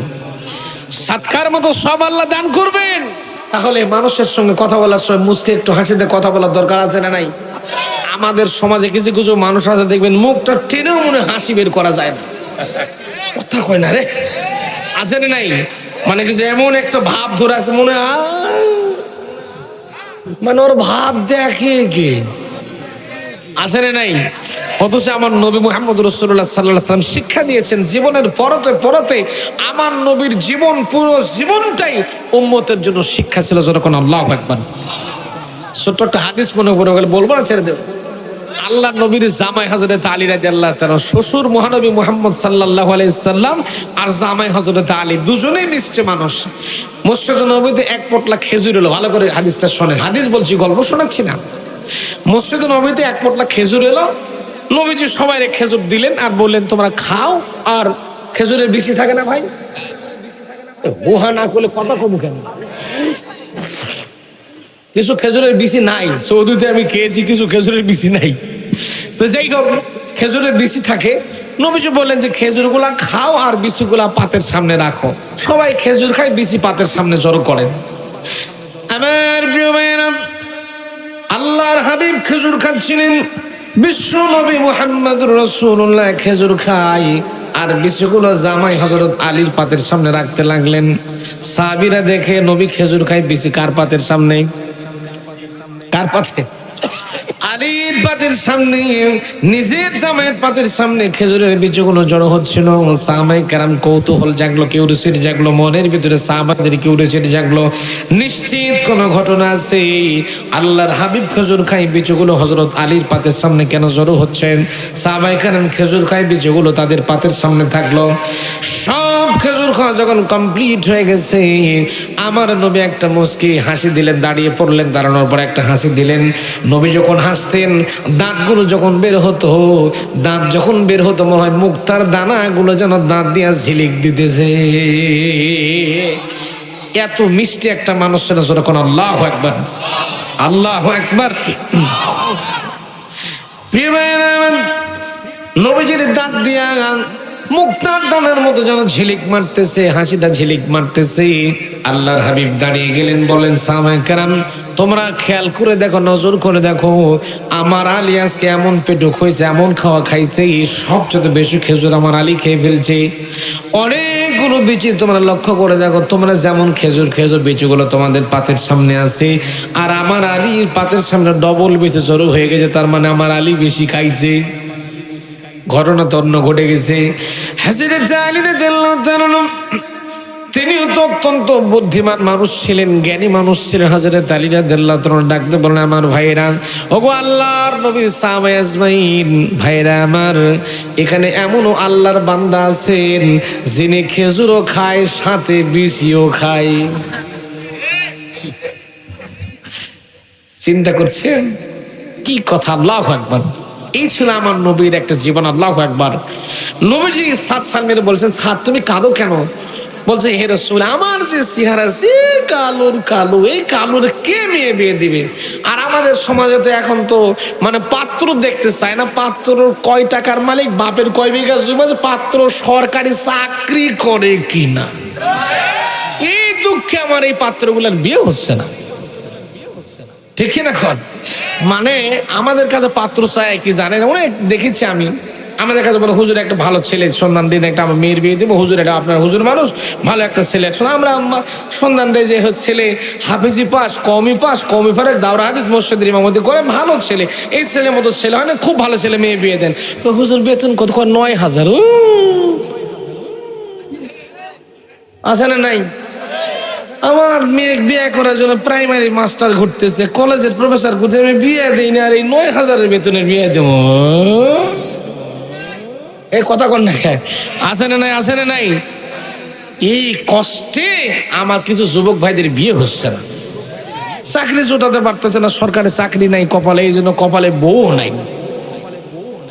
সাদকার মতো সব আল্লাহ দান করবেন। তাহলে মানুষের সঙ্গে কথা বলার সময় মুচকে একটু হাসি দিয়ে কথা বলার দরকার আছে না নাই? আমাদের সমাজে কিছু কিছু মানুষ আছে দেখবেন মুখটা টেনেও মনে হাসি বের করা যায় না, কথা কয় না রে, আছে না নাই? মানে কিছু এমন একটা ভাব ধরে আছে মনে মানে ওর ভাব দেখে কে, আছে না নাই? অথচ আমার নবী মুহাম্মদ রাসূলুল্লাহ সাল্লাল্লাহু আলাইহি ওয়াসাল্লাম শিক্ষা দিয়েছেন, জীবনের পরতে পরতে আমার নবীর জীবন, পুরো জীবনটাই উম্মতের জন্য শিক্ষা ছিল, যখন আল্লাহু আকবার। ছোট্ট একটা হাদিস মনে পড়ে গেল, বলবো না ছেড়ে দেব। আল্লাহ নবীর জামাই হযরত আলী রাদিয়াল্লাহু তাআলা, শ্বশুর মহানবী মুহাম্মদ সাল্লাল্লাহু আলাইহি সাল্লাম আর জামাই হযরত আলী দুজনেই মিষ্টি মানুষ। মসজিদে নববীতে এক পটলা খেজুর এলো, ভালো করে হাদিসটা শোনেন, হাদিস বলছি গল্প শোনাচ্ছি না। মসজিদে নববীতে এক পটলা খেজুর এলো, নবীজি সবাইকে খেজুর দিলেন আর বললেন তোমরা খাও, আর খেজুরের বিচি থাকে না ভাই, গুহা না করলে কথা কম কেন, কিছু খেজুরের বিচি নাই, সৌদিতে আমি খেয়েছি কিছু খেজুরের বিচি নাই, তো যাই হোক খেজুরের বিচি থাকে। নবীজি বললেন যে খেজুরগুলা খাও আর বিচিগুলা পাতের সামনে রাখো। সবাই খেজুর খায়, বিচি পাতের সামনে জড়ো করেন। আমার প্রিয় ভাইয়েরা, আল্লাহর হাবিব খেজুর খাচ্ছিলেন, বিশ্ব নবী মুহাম্মদুর রাসূলুল্লাহ খেজুর খায় আর বিচিগুলো জামাই হযরত আলীর পাতের সামনে রাখতে লাগলেন। সাহাবীরা দেখে নবী খেজুর খায়, বিচি কার পাতের সামনে, কার পাতে, আলীর পাতের সামনে, নিজের জামাইয়ের পাতের সামনে খেজুরের বীজগুলো জড়ো হচ্ছিল। সাহাবায়ে কেরাম কৌতূহল জাগলো, কিউরিওসিটি জাগলো মনের ভিতরে, সাহাবাদের কিউরিওসিটি জাগলো, নিশ্চিত কোনো ঘটনা আছে। আল্লাহর হাবিব খেজুর খাই, বীজগুলো হযরত আলীর পাতের সামনে কেন জড়ো হচ্ছে? সাহাবায়ে কেরাম খেজুর খাই, বীজগুলো তাদের পাতের সামনে থাকলো। সব খেজুর খাওয়া যখন কমপ্লিট হয়ে গেছে, আমার নবী একটা মুচকি হাসি দিলেন, দাঁড়িয়ে পড়লেন, দাঁড়ানোর পর একটা হাসি দিলেন। নবী যখন হাসতেন দাঁতগুলো যখন বের হতো, দাঁত যখন বের হতো মনে হয় মুক্তার দানাগুলো যেন দাঁত দিয়া ঝিলিক দিতেছে, এত মিষ্টি একটা মানুষ ছিল। যখন আল্লাহু আকবার, আল্লাহু আকবার। প্রিয় ভাইরা, নবীজির দাঁত দিয়া মুক্তার দানার মতো যেন ঝিলিক মারতেছে, হাসিটা ঝিলিক মারতেছে। আল্লাহর হাবিব দাঁড়িয়ে গেলেন, বলেন সাহাবায়ে কেরাম তোমরা খেয়াল করে দেখো, নজর করে দেখো, আমার আলী আজকে এমন পেটুক হয়েছে, এমন খাওয়া খাইছে, সবচেয়ে বেশি খেজুর আমার আলী খেয়ে ফেলছে। অনেকগুলো বিচি তোমরা লক্ষ্য করে দেখো, তোমরা যেমন খেজুর খেজুর বিচিগুলো তোমাদের পাতের সামনে আছে, আর আমার আলীর পাতের সামনে ডবল বিচি জড়ো হয়ে গেছে, তার মানে আমার আলী বেশি খাইছে। ঘটনা তো অন্য ঘটে গেছে। হযরত আলী রাদিয়াল্লাহু তাআলা তিনিও তো অত্যন্ত বুদ্ধিমান মানুষ ছিলেন, জ্ঞানী মানুষ ছিলেন। হযরত আলী রাদিয়াল্লাহু তাআলা ডাকতে বলেন, আমার ভাইরা, ওগো আল্লাহর নবী সাহাবা আজমাইন, ভাইরা আমার, এখানে এমনও আল্লাহর বান্দা আছেন যিনি খেজুরও খায় সাথে বিচিও খায়। চিন্তা করছেন কি কথা? আল্লাহু আকবার। এই ছিল আমার নবীর একটা জীবন, আল্লাহু আকবার। নবীজি সাত সাল মেরে বলছেন, সাত তুমি কাঁদো কেন? বলছে, হে রাসূল, আমার যে চেহারা সে কালোর কালো, এই কালোর কে মেয়ে বিয়ে দিবে? আর আমাদের সমাজে তো এখন তো মানে পাত্র দেখতে চায় না, পাত্র কয় টাকার মালিক, বাপের কয় বিঘা জমি আছে, পাত্র সরকারি চাকরি করে কিনা, এই দুঃখে আমার এই পাত্রগুলোর বিয়ে হচ্ছে না, ঠিক না? মানে আমাদের কাছে পাত্র চায় কি জানেন? অনেক দেখেছি আমি, আমাদের কাছে বলে হুজুর একটা ভালো ছেলে সন্ধান দিন, একটা আমার মেয়ের বিয়ে দেবো হুজুর, এটা আপনার হুজুর মানুষ, ভালো একটা ছেলে আমরা সন্ধান দেয় যে ছেলে হাফিজি পাস, কওমি পারে দাওরা হাদিস মসজিদের ইমামতি করে, ভালো ছেলে, এই ছেলের মতো ছেলে হয় না, খুব ভালো ছেলে, মেয়ে বিয়ে দেন। হুজুর বেতন কত? 9,000। আছে না নাই? আমার মেয়ে বিয়ে করার জন্য প্রাইমারি মাস্টার ঘুরতেছে, কলেজের প্রফেসর ঘুরতে, আমি বিয়ে দিই না, আর এই 9,000-এর বেতনের বিয়ে দেবো? এই কথা কোন না? আছে না নাই? আছে না নাই? এই কষ্টে আমার কিছু যুবক ভাইদের বিয়ে হচ্ছে না, চাকরি জোটাতে পারতেছে না, সরকারি চাকরি নাই কপালে, এই জন্য কপালে বউ নাই।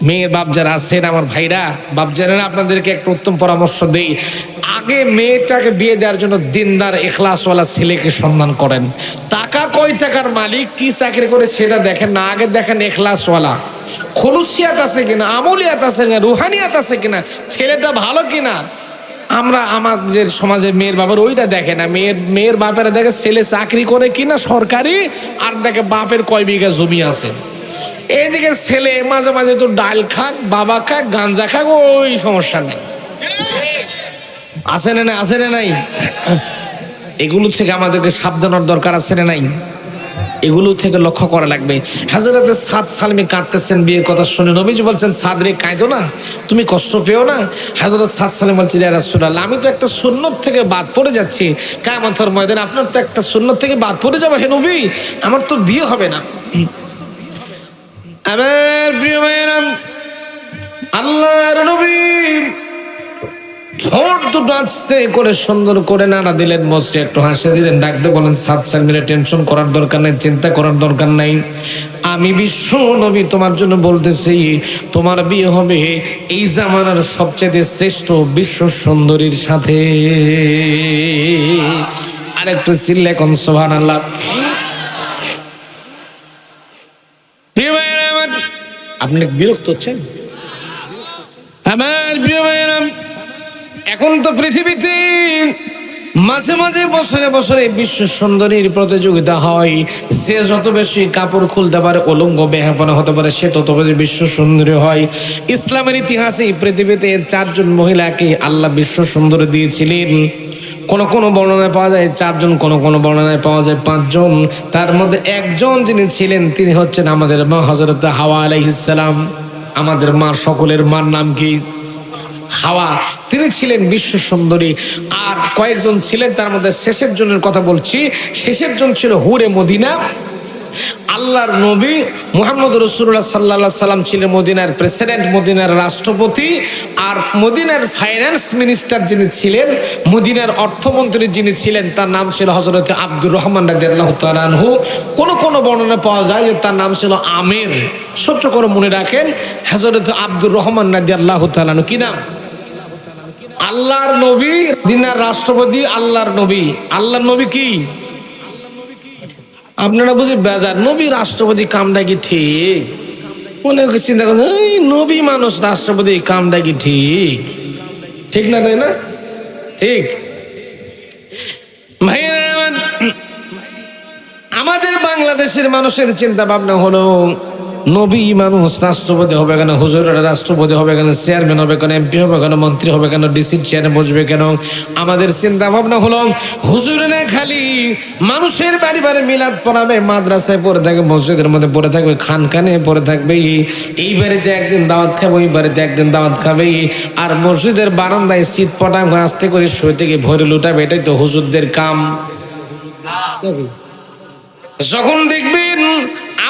মেয়ের বাপ যারা আছেন আমার ভাইরা, বাপ যারা, আপনাদেরকে একটা উত্তম পরামর্শ দেই, আগে মেয়েটাকে বিয়ে দেওয়ার জন্য দিনদার ইখলাসওয়ালা ছেলেকে সন্ধান করেন। টাকা কয় টাকার মালিক, কি চাকরি করে সেটা দেখেন না, আগে দেখেন ইখলাসওয়ালা, খুলুসিয়াত আছে কিনা, আমলিয়াত আছে কিনা, রুহানিয়াত আছে কিনা, ছেলেটা ভালো কিনা। আমরা আমাদের সমাজে মেয়ের বাবার ওইটা দেখে না, মেয়ের বাপেরা দেখে ছেলে চাকরি করে কিনা সরকারি, আর দেখে বাপের কয় বিঘা জমি আছে। এইদিকে ছেলে মাঝে মাঝে তো ডাল খাক, বাবা খাক, গাঞ্জা খাক, ওই সমস্যা নেই। আছে না নাই? আছে না নাই? এগুলো থেকে আমাদেরকে সাবধানের দরকার আছে না নাই? এগুলো থেকে লক্ষ্য করা লাগবে। হযরত সাদ সালমি কাঁদতেছেন বিয়ের কথা শুনে, নবীজি বলছেন সাদ রে কাঁদো না, তুমি কষ্ট পেও না। হযরত সাদ সালমি বলছেন ইয়া রাসূলুল্লাহ, আমি তো একটা সুন্নত থেকে বাদ পড়ে যাচ্ছি, কিয়ামতের ময়দানে আপনার তো একটা সুন্নত থেকে বাদ পড়ে যাবো হে নবী, আমার তো বিয়ে হবে না। আমার প্রিয় ভাইয়েরা, আল্লাহর নবী ঠোঁট দুটো আস্তে করে সুন্দর করে নাড়া দিলেন, মসজিদে একটু হাসি দিলেন, ডাকতে বলেন সাদ সালমিরে টেনশন করার দরকার নাই, চিন্তা করার দরকার নাই, আমি বিশ্ব নবী তোমার জন্য বলতেছি, তোমার বিয়ে হবে এই জামানার সবচেয়ে শ্রেষ্ঠ বিশ্ব সুন্দরীর সাথে। আরেকটু চিল্লে কোন সুবহানাল্লাহ। প্রিয় ভাইয়েরা আমার, আপনি বিরক্ত হচ্ছেন? আমার প্রিয় ভাইয়েরা, এখন তো পৃথিবীতে মাঝে মাঝে বছরে বছরে বিশ্ব সুন্দরীর প্রতিযোগিতা হয়, যে যত বেশি কাপড় খুলতে পারে, উলঙ্গ বেহাপনা হতে পারে, সে তত বেশি বিশ্ব সুন্দরী হয়। ইসলামের ইতিহাসে পৃথিবীতে 4 জন মহিলাকে আল্লাহ বিশ্ব সুন্দরী দিয়েছিলেন। কোন কোন বর্ণনায় পাওয়া যায় 4 জন, কোন কোন বর্ণনায় পাওয়া যায় 5 জন। তার মধ্যে একজন যিনি ছিলেন তিনি হচ্ছেন আমাদের মা হযরত হাওয়া আলাইহিস সালাম। আমাদের মা, সকলের মার নাম কি? হাওয়া। তিনি ছিলেন বিশ্ব সুন্দরী। আর কয়েকজন ছিলেন, তার মধ্যে শেষের জনের কথা বলছি, শেষের জন ছিল হুরে মদিনা। আল্লাহর নবী মুহাম্মদ রাসূলুল্লাহ সাল্লাল্লাহু আলাইহি সাল্লাম ছিলেন মদিনার প্রেসিডেন্ট, মদিনার রাষ্ট্রপতি। আর মদিনার ফাইন্যান্স মিনিস্টার যিনি ছিলেন, মদিনার অর্থমন্ত্রী যিনি ছিলেন, তার নাম ছিল হযরত আব্দুর রহমান রাদিয়াল্লাহু তাআলা আনহু। কোন কোন বর্ণনা পাওয়া যায় যে তার নাম ছিল আমির। ছোট্ট করে মনে রাখেন, হযরত আব্দুর রহমান রাদিয়াল্লাহু তাআলা আনহু কি নাম? আল্লাহর নবী, দিনার রাষ্ট্রপতি, আল্লাহর নবী। আল্লাহর নবী কি? আপনারা বুঝি বেজার, নবী রাষ্ট্রপতি কামটা কি ঠিক? মনে চিন্তা করছেন এই নবী মানুষ রাষ্ট্রপতি কামটা কি ঠিক? ঠিক না, তাই না? ঠিক। ভাইরা, আমাদের বাংলাদেশের মানুষের চিন্তা ভাবনা হলো নবী মানুষ রাষ্ট্রপতি হবে কেন, হুজুরের রাষ্ট্রপতি হবে কেন, চেয়ারম্যান হবে কেন, এমপি হবে কেন, মন্ত্রী হবে কেন, ডিসির চেয়ারে বসবে কেন? আমাদের চিন্তা ভাবনা হলো হুজুরেরা খালি মানুষের বাড়ি বাড়ি মিলাদ পড়াবে, মাদ্রাসায় পড়ে থাকবে, মসজিদের মধ্যে পড়ে থাকবে, খানখানে পড়ে থাকবে, এই বাড়িতে একদিন দাওয়াত খাবে, ওই বাড়িতে একদিন দাওয়াত খাবে, আর মসজিদের বারান্দায় শীত পটাং আস্তে করে শুয়ে থেকে ভরে লুটাবে। এটাই তো হুজুরদের কাম। যখন দেখবেন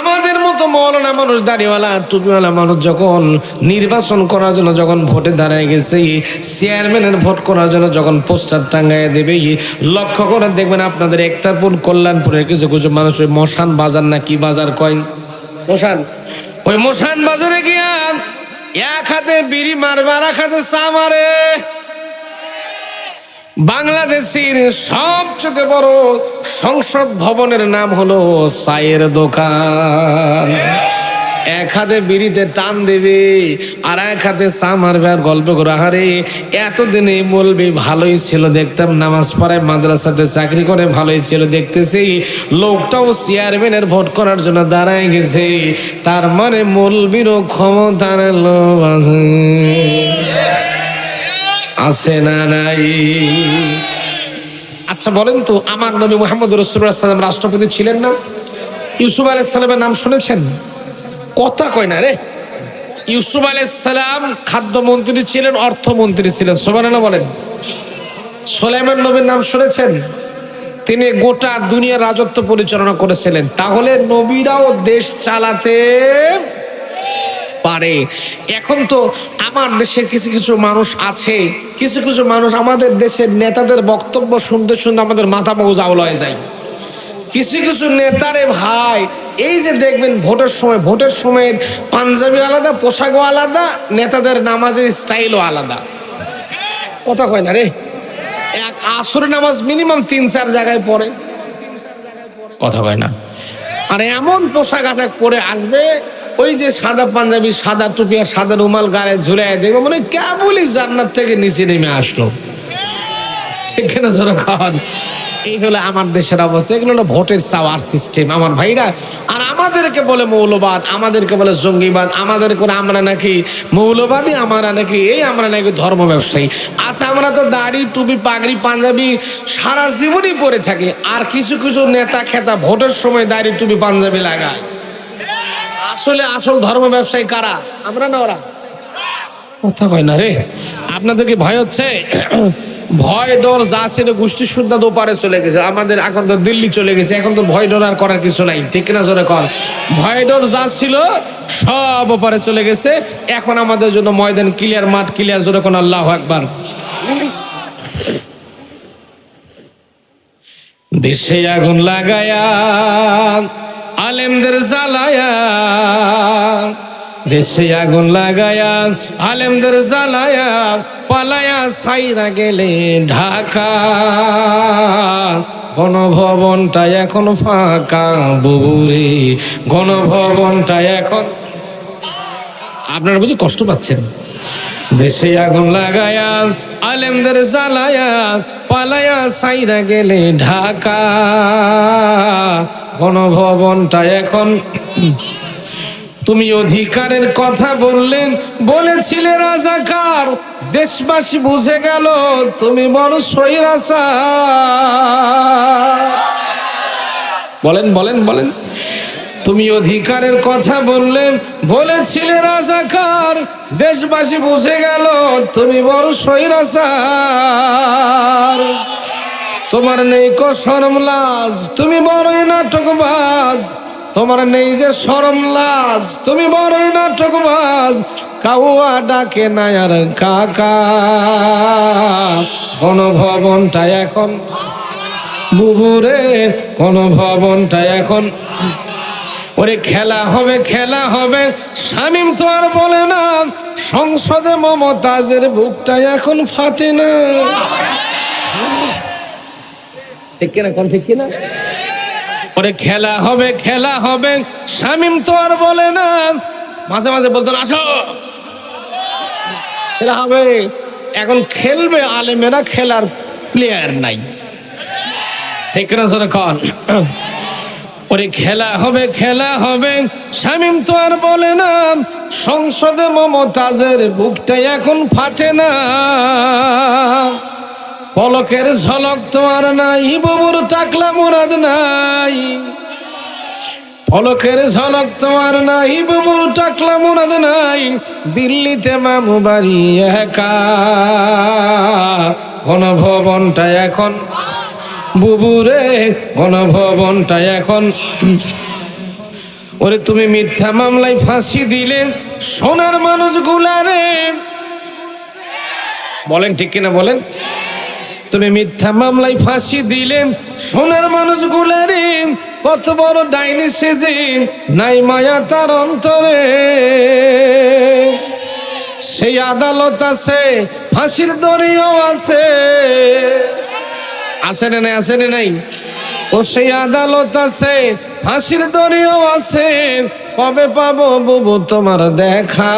আমাদের মতো মৌলানা মানুষ, দাড়িওয়ালা টুপিওয়ালা মানুষ যখন নির্বাচন করার জন্য যখন ভোটে দাঁড়ায় গেছে, চেয়ারম্যানের ভোট করার জন্য যখন পোস্টার টাঙ্গায় দেবে, লক্ষ্য করে দেখবেন আপনাদের একতারপুর, কল্যাণপুরের কিছু কিছু মানুষ ওই মশান বাজার না কি বাজার কয়, মশান, ওই মশান বাজারে গিয়া এক হাতে বিড়ি মারবে আর এক হাতে চা মারে। বাংলাদেশের সবচেয়ে বড় সংসদ ভবনের নাম হলো চায়ের দোকান। এক হাতে বিড়িতে টান দেবে আর এক হাতে চা মারবে আর গল্প করে। আরে এতদিনে বলবি ভালোই ছিল, দেখতাম নামাজ পড়ায় মাদ্রাসাতে চাকরি করে, ভালোই ছিল দেখতেছি লোকটাও চেয়ারম্যানের ভোট করার জন্য দাঁড়ায় গেছে, তার মানে মৌলবীরও ক্ষমতার লোভ আছে না নাই? আচ্ছা বলেন তো, আমার নবী মুহাম্মদ রাসূলুল্লাহ সাল্লাল্লাহু আলাইহি ওয়াসাল্লাম রাষ্ট্রপতি ছিলেন না? ইউসুফ আলাইহিস সালামের নাম শুনেছেন? কথা কয় না রে। ইউসুফ আলাইহিস সালাম খাদ্যমন্ত্রী ছিলেন, অর্থমন্ত্রী ছিলেন, সুবহানাল্লাহ বলেন। সুলাইমান নবীর নাম শুনেছেন? তিনি গোটা দুনিয়ার রাজত্ব পরিচালনা করেছিলেন। তাহলে নবীরাও দেশ চালাতে পারে। এখন তো আমার দেশের কিছু কিছু মানুষ আছে, কিছু কিছু মানুষ আমাদের দেশের নেতাদের বক্তব্য শুনতে শুনতে আমাদের মাথা মগজ আউল হয়ে যায়। কিছু কিছু নেতারে ভাই, এই যে দেখবেন ভোটের সময় পাঞ্জাবি আলাদা, পোশাকও আলাদা, নেতাদের নামাজের স্টাইলও আলাদা। কথা কয় না রে। এক আসরের নামাজ মিনিমাম 3-4 জায়গায় পড়ে, কথা কয় না। আর এমন পোশাক আশাক পরে আসবে, ওই যে সাদা পাঞ্জাবি, সাদা টুপি আর সাদা রুমাল গায়ে ঝুলে দেখবো মানে কেবলই জান্নাত থেকে নিচে নেমে আসলো। ঠিক না জোরে খান? এই হলো আমার দেশের অবস্থা। এগুলো হলো ভোটের চাওয়ার সিস্টেম আমার ভাইরা। আর আমাদেরকে বলে মৌলবাদ, আমাদেরকে বলে জঙ্গিবাদ, আমাদের করে আমরা নাকি মৌলবাদী, আমরা নাকি এই, আমরা নাকি ধর্ম ব্যবসায়ী। আচ্ছা, আমরা তো দাড়ি টুপি পাগড়ি পাঞ্জাবি সারা জীবনই পরে থাকি, আর কিছু কিছু নেতা খেতা ভোটের সময় দাড়ি টুপি পাঞ্জাবি লাগায়। আসলে আসল ধর্ম ব্যবসায়ী কারা? আমরা না ওরা? কথা কয় না রে। আপনাদেরকে ভয় হচ্ছে? ভয় ডর যা ছিল গোষ্ঠী সুদ্ধা দোপারে চলে গেছে, আমাদের এখন তো দিল্লি চলে গেছে। এখন তো ভয় ডর আর করার কিছু নাই, ঠিক না জোরে কর? ভয় ডর যা ছিল সব ওপারে চলে গেছে। এখন আমাদের জন্য ময়দান ক্লিয়ার, মাঠ ক্লিয়ার, জোরে কোন আল্লাহু আকবার। দেশে আগুন লাগায়া আলেমদের জ্বালায়া, দেশে আগুন লাগায়া আলেমদের জ্বালায়া, পালায়া সাইরা গেলে ঢাকা, গণভবনটা এখন ফাঁকা বুবুরে, গণভবনটা এখন। আপনারা বুঝি কষ্ট পাচ্ছেন? দেশে আগুন লাগায়া আলেমদের জ্বালায়া, পালায়া সাইরা গেলে ঢাকা, গণভবনটা এখন। তুমি অধিকারের কথা বললেন, বলেছিলে রাজাকার, দেশবাসী বুঝে গেল তুমি বড় স্বৈরাচার। বলেন বলেন বলেন। তুমি অধিকারের কথা বললেন, বলেছিলে রাজাকার, দেশবাসী বুঝে গেল তুমি বড় স্বৈরাচার। তোমার নেই কো শরম লাজ, তুমি বড়ই নাটকবাজ, তোমার নেই যে শরম লাজ, তুমি বড়ই নাটকবাজ, কাউয়া ডাকে না আর কাকা, গণভবনটা এখন বুবুরে, গণভবনটা এখন। ওরে খেলা হবে, খেলা হবে, শামীম তো আর বলে না, সংসদে মমতাজের বুকটা এখন ফাটে না। ঠিক কিনা? কোন ঠিক কিনা? ওরে খেলা হবে, খেলা হবে, শামীম তো আর বলে না, মাঝে মাঝে বলতো না আসো খেলা হবে। এখন খেলবে আলেমেরা, খেলার প্লেয়ার নাই। ঠিক না জোরে কন? ওরে খেলা হবে, খেলা হবে, শামীম তো আর বলে না, সংসদে মমতাজের বুকটা এখন ফাটে না। পলকের ঝলক তো আর নাই, বুবুর টাকলা মুরাদ নাই, পলকের ঝলক তো আর নাই, বুবুর টাকলা মুরাদ নাই, দিল্লিতে মামু বাড়ি একা, গণভবনটা এখন বুবুরে, গণভবনটা এখন। ওরে তুমি মিথ্যা মামলায় ফাঁসি দিলে সোনার মানুষ গুলারে, বলেন ঠিক কিনা বলেন? তুমি মিথ্যা মামলায় ফাঁসি দিলে সোনার মানুষ গুলারে, কত বড় ডাইনি সেজে নাই মায়া তার অন্তরে। সেই আদালত আছে, ফাঁসির দড়িও আছে, আছে না নাই? আছে না নাই? ও সেই আদালত আছে, ফাঁসির দড়িও আছে, কবে পাবো বুবু তোমার দেখা,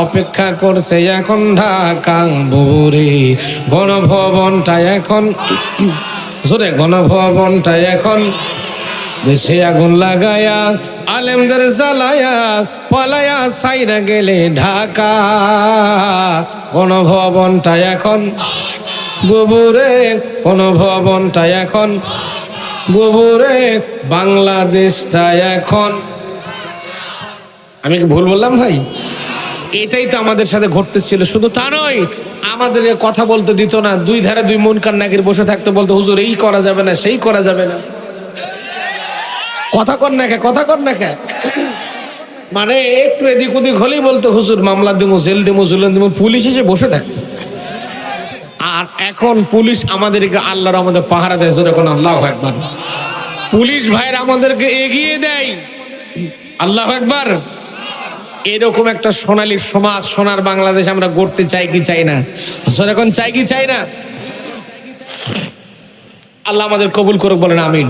অপেক্ষা করছে এখন ঢাকা বুবুরে, গণভবনটা এখন জোরে, গণভবনটা এখন দেশে আগুন লাগায়া আলেমদের জ্বালায়া পালায়া সাইরা গেলে ঢাকা, গণভবনটা এখন বুবুরে, গণভবনটা এখন বুবুরে, বাংলাদেশটা এখন। আমি কি ভুল বললাম ভাই? এটাই তো আমাদের সাথে ঘটতেছিল। শুধু তা নয়, আমাদেরকে কথা বলতে দিত না, দুই ধারে দুই মুনকার নাকির বসে থাকতে, বলতো হুজুর এই করা যাবে না, সেই করা যাবে না, কথা কর না কে, কথা কর না কে, মানে একটু এদিক ওদিক হলেই বলতো হুজুর মামলা দেবো, জেল দেবো, জুলেন দেবো, পুলিশ এসে বসে থাকতো। আর এখন পুলিশ আমাদেরকে আল্লাহর আমাদের পাহারা দেয়, যখন আল্লাহু আকবার, পুলিশ ভাইরা আমাদেরকে এগিয়ে দেয়, আল্লাহু আকবার। এরকম একটা সোনালী সমাজ, সোনার বাংলাদেশ আমরা গড়তে চাই কি চাই না? এখন চাই কি চাই না? আল্লাহ আমাদের কবুল করুক, বলেন আমিন।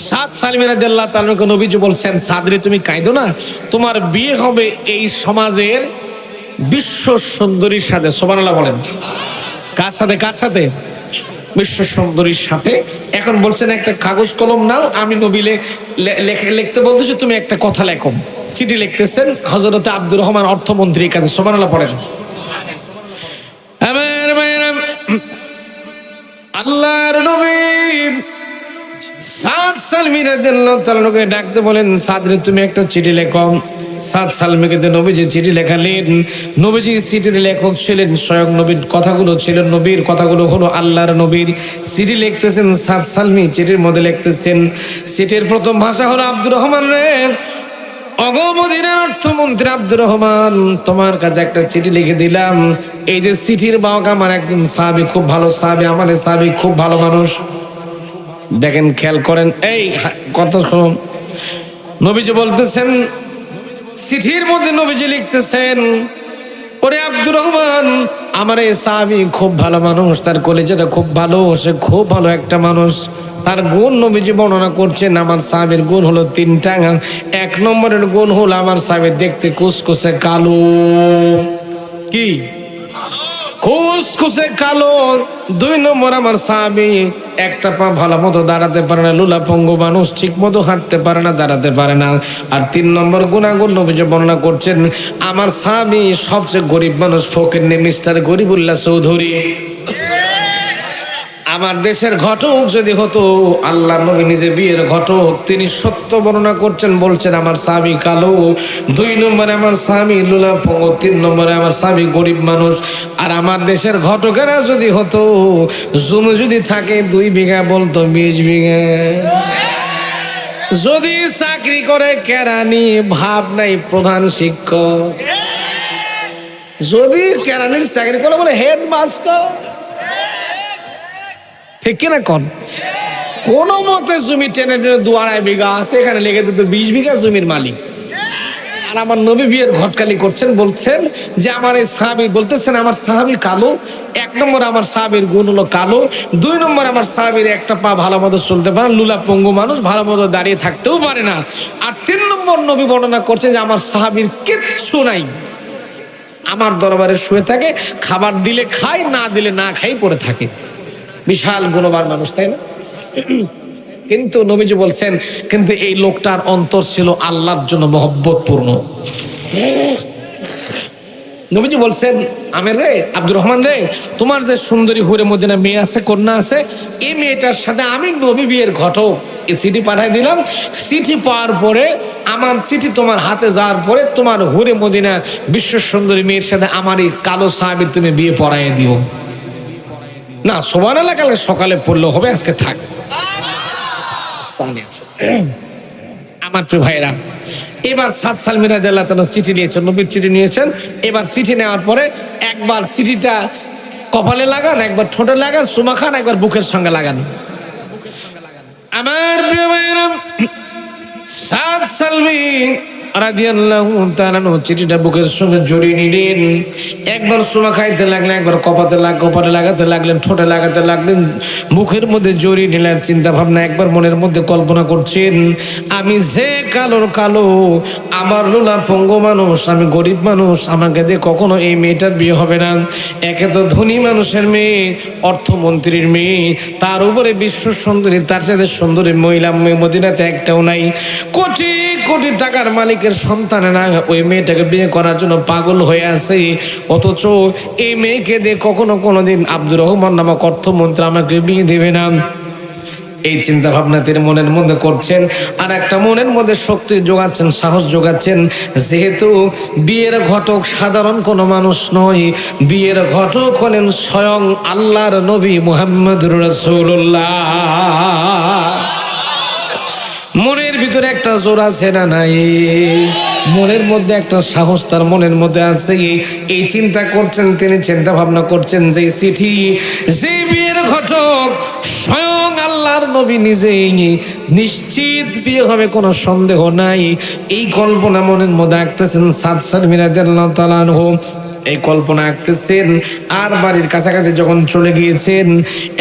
সাদ সালিম রাদিয়াল্লাহু তাআলা নবীজি বলছেন, সাদরে তুমি কাঁদো না, তোমার বিয়ে হবে এই সমাজের বিশ্ব সুন্দরীর সাথে। সুবহানাল্লাহ বলেন। কার সাথে? কার সাথে? বিশ্ব সুন্দরীর সাথে। এখন বলছেন একটা কাগজ কলম নাও, আমি নবী লিখতে বলতেছি, তুমি একটা কথা লেখো। চিঠি লিখতেছেন হযরত আব্দুর রহমান অর্থমন্ত্রীর কাছে। সুবহানাল্লাহ পড়েন। আমার ভাইরা, আল্লাহর নবী সাদ সালমী রাদিয়াল্লাহু তাআলাকে ডাকতে বলেন, সাদরে তুমি একটা চিঠি লেখো। সাদ সালমীকে নবীজি চিঠি লেখালেন। নবীজি চিঠির লেখক ছিলেন স্বয়ং নবীর কথাগুলো ছিলেন, নবীর কথাগুলো হলো আল্লাহর নবীর। চিঠি লিখতেছেন সাদ সালমী, চিঠির মধ্যে লিখতেছেন, চিঠির প্রথম ভাষা হলো, আব্দুর রহমান রে, ওগো মদিনার অর্থমন্ত্রী আব্দুর রহমান, তোমার কাছে একটা চিঠি লিখে দিলাম। এই যে চিঠির বাহক আমার একজন সাহাবী, খুব ভালো সাহাবী, আমার সাহাবী খুব ভালো মানুষ। দেখেন, খেয়াল করেন, এই কত শুনুন। নবীজি বলতেছেন, চিঠির মধ্যে নবীজি লিখতেছেন, ওরে আব্দুর রহমান, আমার এই সাহাবী খুব ভালো মানুষ, তার কলিজাটা খুব ভালো, সে খুব ভালো একটা মানুষ। তার গুণ নবীজি বর্ণনা করছেন। আমার সাহাবীর গুণ হলো তিনটা। এক নম্বরের গুণ হলো আমার সাহাবী দেখতে কুচকুচে কালো। কি? কুচকুচে কালো। দুই নম্বর, আমার সাহাবী একটা পা ভালো মতো দাঁড়াতে পারে না, লুলা পঙ্গু মানুষ, ঠিক মতো হাঁটতে পারে না, দাঁড়াতে পারে না। আর তিন নম্বর গুণাগুণ নবীজি বর্ণনা করছেন, আমার সাহাবী সবচেয়ে গরিব মানুষ, ফকির নে মিস্টার গরিবুল্লাহ চৌধুরী। আমার দেশের ঘটক যদি হতো, আল্লাহ নবী নিজে বিয়ের ঘটক, তিনি সত্য বর্ণনা করছেন, বলছেন আমার সাহাবী কালো। দুই নম্বরে আমার স্বামী লুলা পঙ্গ, তিন নম্বরে আমার স্বামী গরিব মানুষ। আর আমার দেশের ঘটকেরা যদি হতো, জমি যদি থাকে 2 বিঘা বলতো 20 বিঘা। যদি চাকরি করে কেরানি, ভাব নাই প্রধান শিক্ষক। যদি কেরানির চাকরি করে বলে হেডমাস্টার। ঠিক কিনা কোন? কোন মতে জমি টেনে টেনে 2-2.5 বিঘা আছে, এখানে লেগে দিত 20 বিঘা জমির মালিক। আর আমার নবী বিয়ের ঘটকালি করছেন, বলছেন যে আমার এই সাহাবী, বলতেছেন আমার সাহাবী কালো। এক নম্বর আমার সাহাবীর গুণ হলো কালো। দুই নম্বর আমার সাহাবীর একটা পা ভালো মতো চলতে পারে, লুলা পঙ্গু মানুষ, ভালো মতো দাঁড়িয়ে থাকতেও পারে না। আর তিন নম্বর নবী বর্ণনা করছেন যে আমার সাহাবীর কিচ্ছু নাই, আমার দরবারে শুয়ে থাকে, খাবার দিলে খায়, না দিলে না খাই পড়ে থাকে। বিশাল গুণবান মানুষ, তাই না? কিন্তু নবীজি বলছেন, কিন্তু এই লোকটার অন্তর ছিল আল্লাহর জন্য মহব্বতপূর্ণ। নবীজি বলছেন, আমের রে, আব্দুর রহমান রে, তোমার যে সুন্দরী হুরে মদিনা মেয়ে আছে, কন্যা আছে, এই মেয়েটার সাথে আমি নবী বিয়ের ঘটক এই চিঠি পাঠাই দিলাম। চিঠি পাওয়ার পরে, আমার চিঠি তোমার হাতে যাওয়ার পরে, তোমার হুরে মদিনা বিশ্ব সুন্দরী মেয়ের সাথে আমার এই কালো সাহাবীর তুমি বিয়ে পড়াইয়া দিও। না, সুবহানাল্লাহ কালকে সকালে পড়লেও হবে, আজকে থাক। আমার প্রিয় ভাইরা, এবার সাদ সালমী রাদিয়াল্লাহু তাআলা চিঠি নিয়েছেন, নবীর চিঠি নিয়েছেন। এবার চিঠি নেওয়ার পরে একবার চিঠিটা কপালে লাগান, একবার ঠোঁটে লাগান, চুমা খান, একবার বুকের সঙ্গে লাগান। আমার প্রিয় ভাইরা, সাদ সালমী রাদিয়াল্লাহু তাআলা আনহু চিঠিটা বুকের সঙ্গে জড়িয়ে নিলেন। একবার সুমা খাইতে লাগলেন, একবার কপালে লাগাতে লাগলেন, ঠোঁটে লাগাতে লাগলেন, মুখের মধ্যে জড়িয়ে নিলেন। চিন্তা ভাবনা একবার মনের মধ্যে কল্পনা করছেন, আমি যে কালোর কালো, আমার লোলা পঙ্গু মানুষ, আমি গরিব মানুষ, আমাকে দিয়ে কখনো এই মেয়েটার বিয়ে হবে না। একে তো ধনী মানুষের মেয়ে, অর্থমন্ত্রীর মেয়ে, তার উপরে বিশ্ব সুন্দরী, তার সাথে সুন্দরী মহিলা মদিনাতে একটাও নাই। কোটি কোটি টাকার মালিকের সন্তানেরা ওই মেয়েটাকে বিয়ে করার জন্য পাগল হয়ে আছে, অথচ এই মেয়েকে দিয়ে কখনো কোনোদিন আব্দুর রহমান নামক অর্থমন্ত্রী আমাকে বিয়ে দেবে না। এই চিন্তা ভাবনা তিনি মনের মধ্যে করছেন, আর একটা মনের মধ্যে শক্তি যোগাচ্ছেন, সাহস যোগাচ্ছেন। যেহেতু বিয়ের ঘটক সাধারণ কোনো মানুষ নয়, বিয়ের ঘটক হলেন স্বয়ং আল্লাহর নবী মুহাম্মদুর রাসূলুল্লাহ। মনের ভিতরে একটা জোর আছে না নাই? মনের মধ্যে একটা সাহস তার মনের মধ্যে আছে। এই চিন্তা করছেন তিনি, চিন্তা ভাবনা করছেন যে চিঠি, যে বিয়ের ঘটক স্বয়ং আল্লাহর নবী নিজেই, নিশ্চিত বিয়ে হবে, কোনো সন্দেহ নাই। এই কল্পনা মনের মধ্যে আঁকতেছেন সাদ সালমী রাদিয়াল্লাহু তাআলা আনহু। এই কল্পনা আঁকতেছেন, আর বাড়ির কাছাকাছি যখন চলে গিয়েছেন,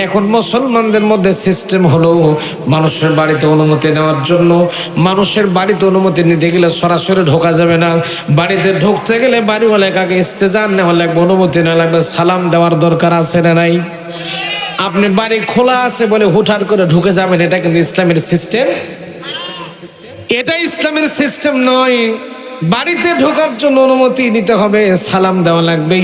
এখন মুসলমানদের মধ্যে সিস্টেম হলো মানুষের বাড়িতে অনুমতি নেওয়ার জন্য, মানুষের বাড়িতে অনুমতি নিতে গেলে সরাসরি ঢোকা যাবে না। বাড়িতে ঢুকতে গেলে বাড়িওয়ালা কাকে ইস্তেজান নেওয়া লাগবে, অনুমতি নেওয়া লাগবে, সালাম দেওয়ার দরকার আছে না নাই? আপনি বাড়ি খোলা আছে বলে হুটহাট করে ঢুকে যাবেন, এটা কিন্তু ইসলামের সিস্টেম, এটা ইসলামের সিস্টেম নয়। বাড়িতে ঢোকার জন্য অনুমতি নিতে হবে, সালাম দেওয়া লাগবে,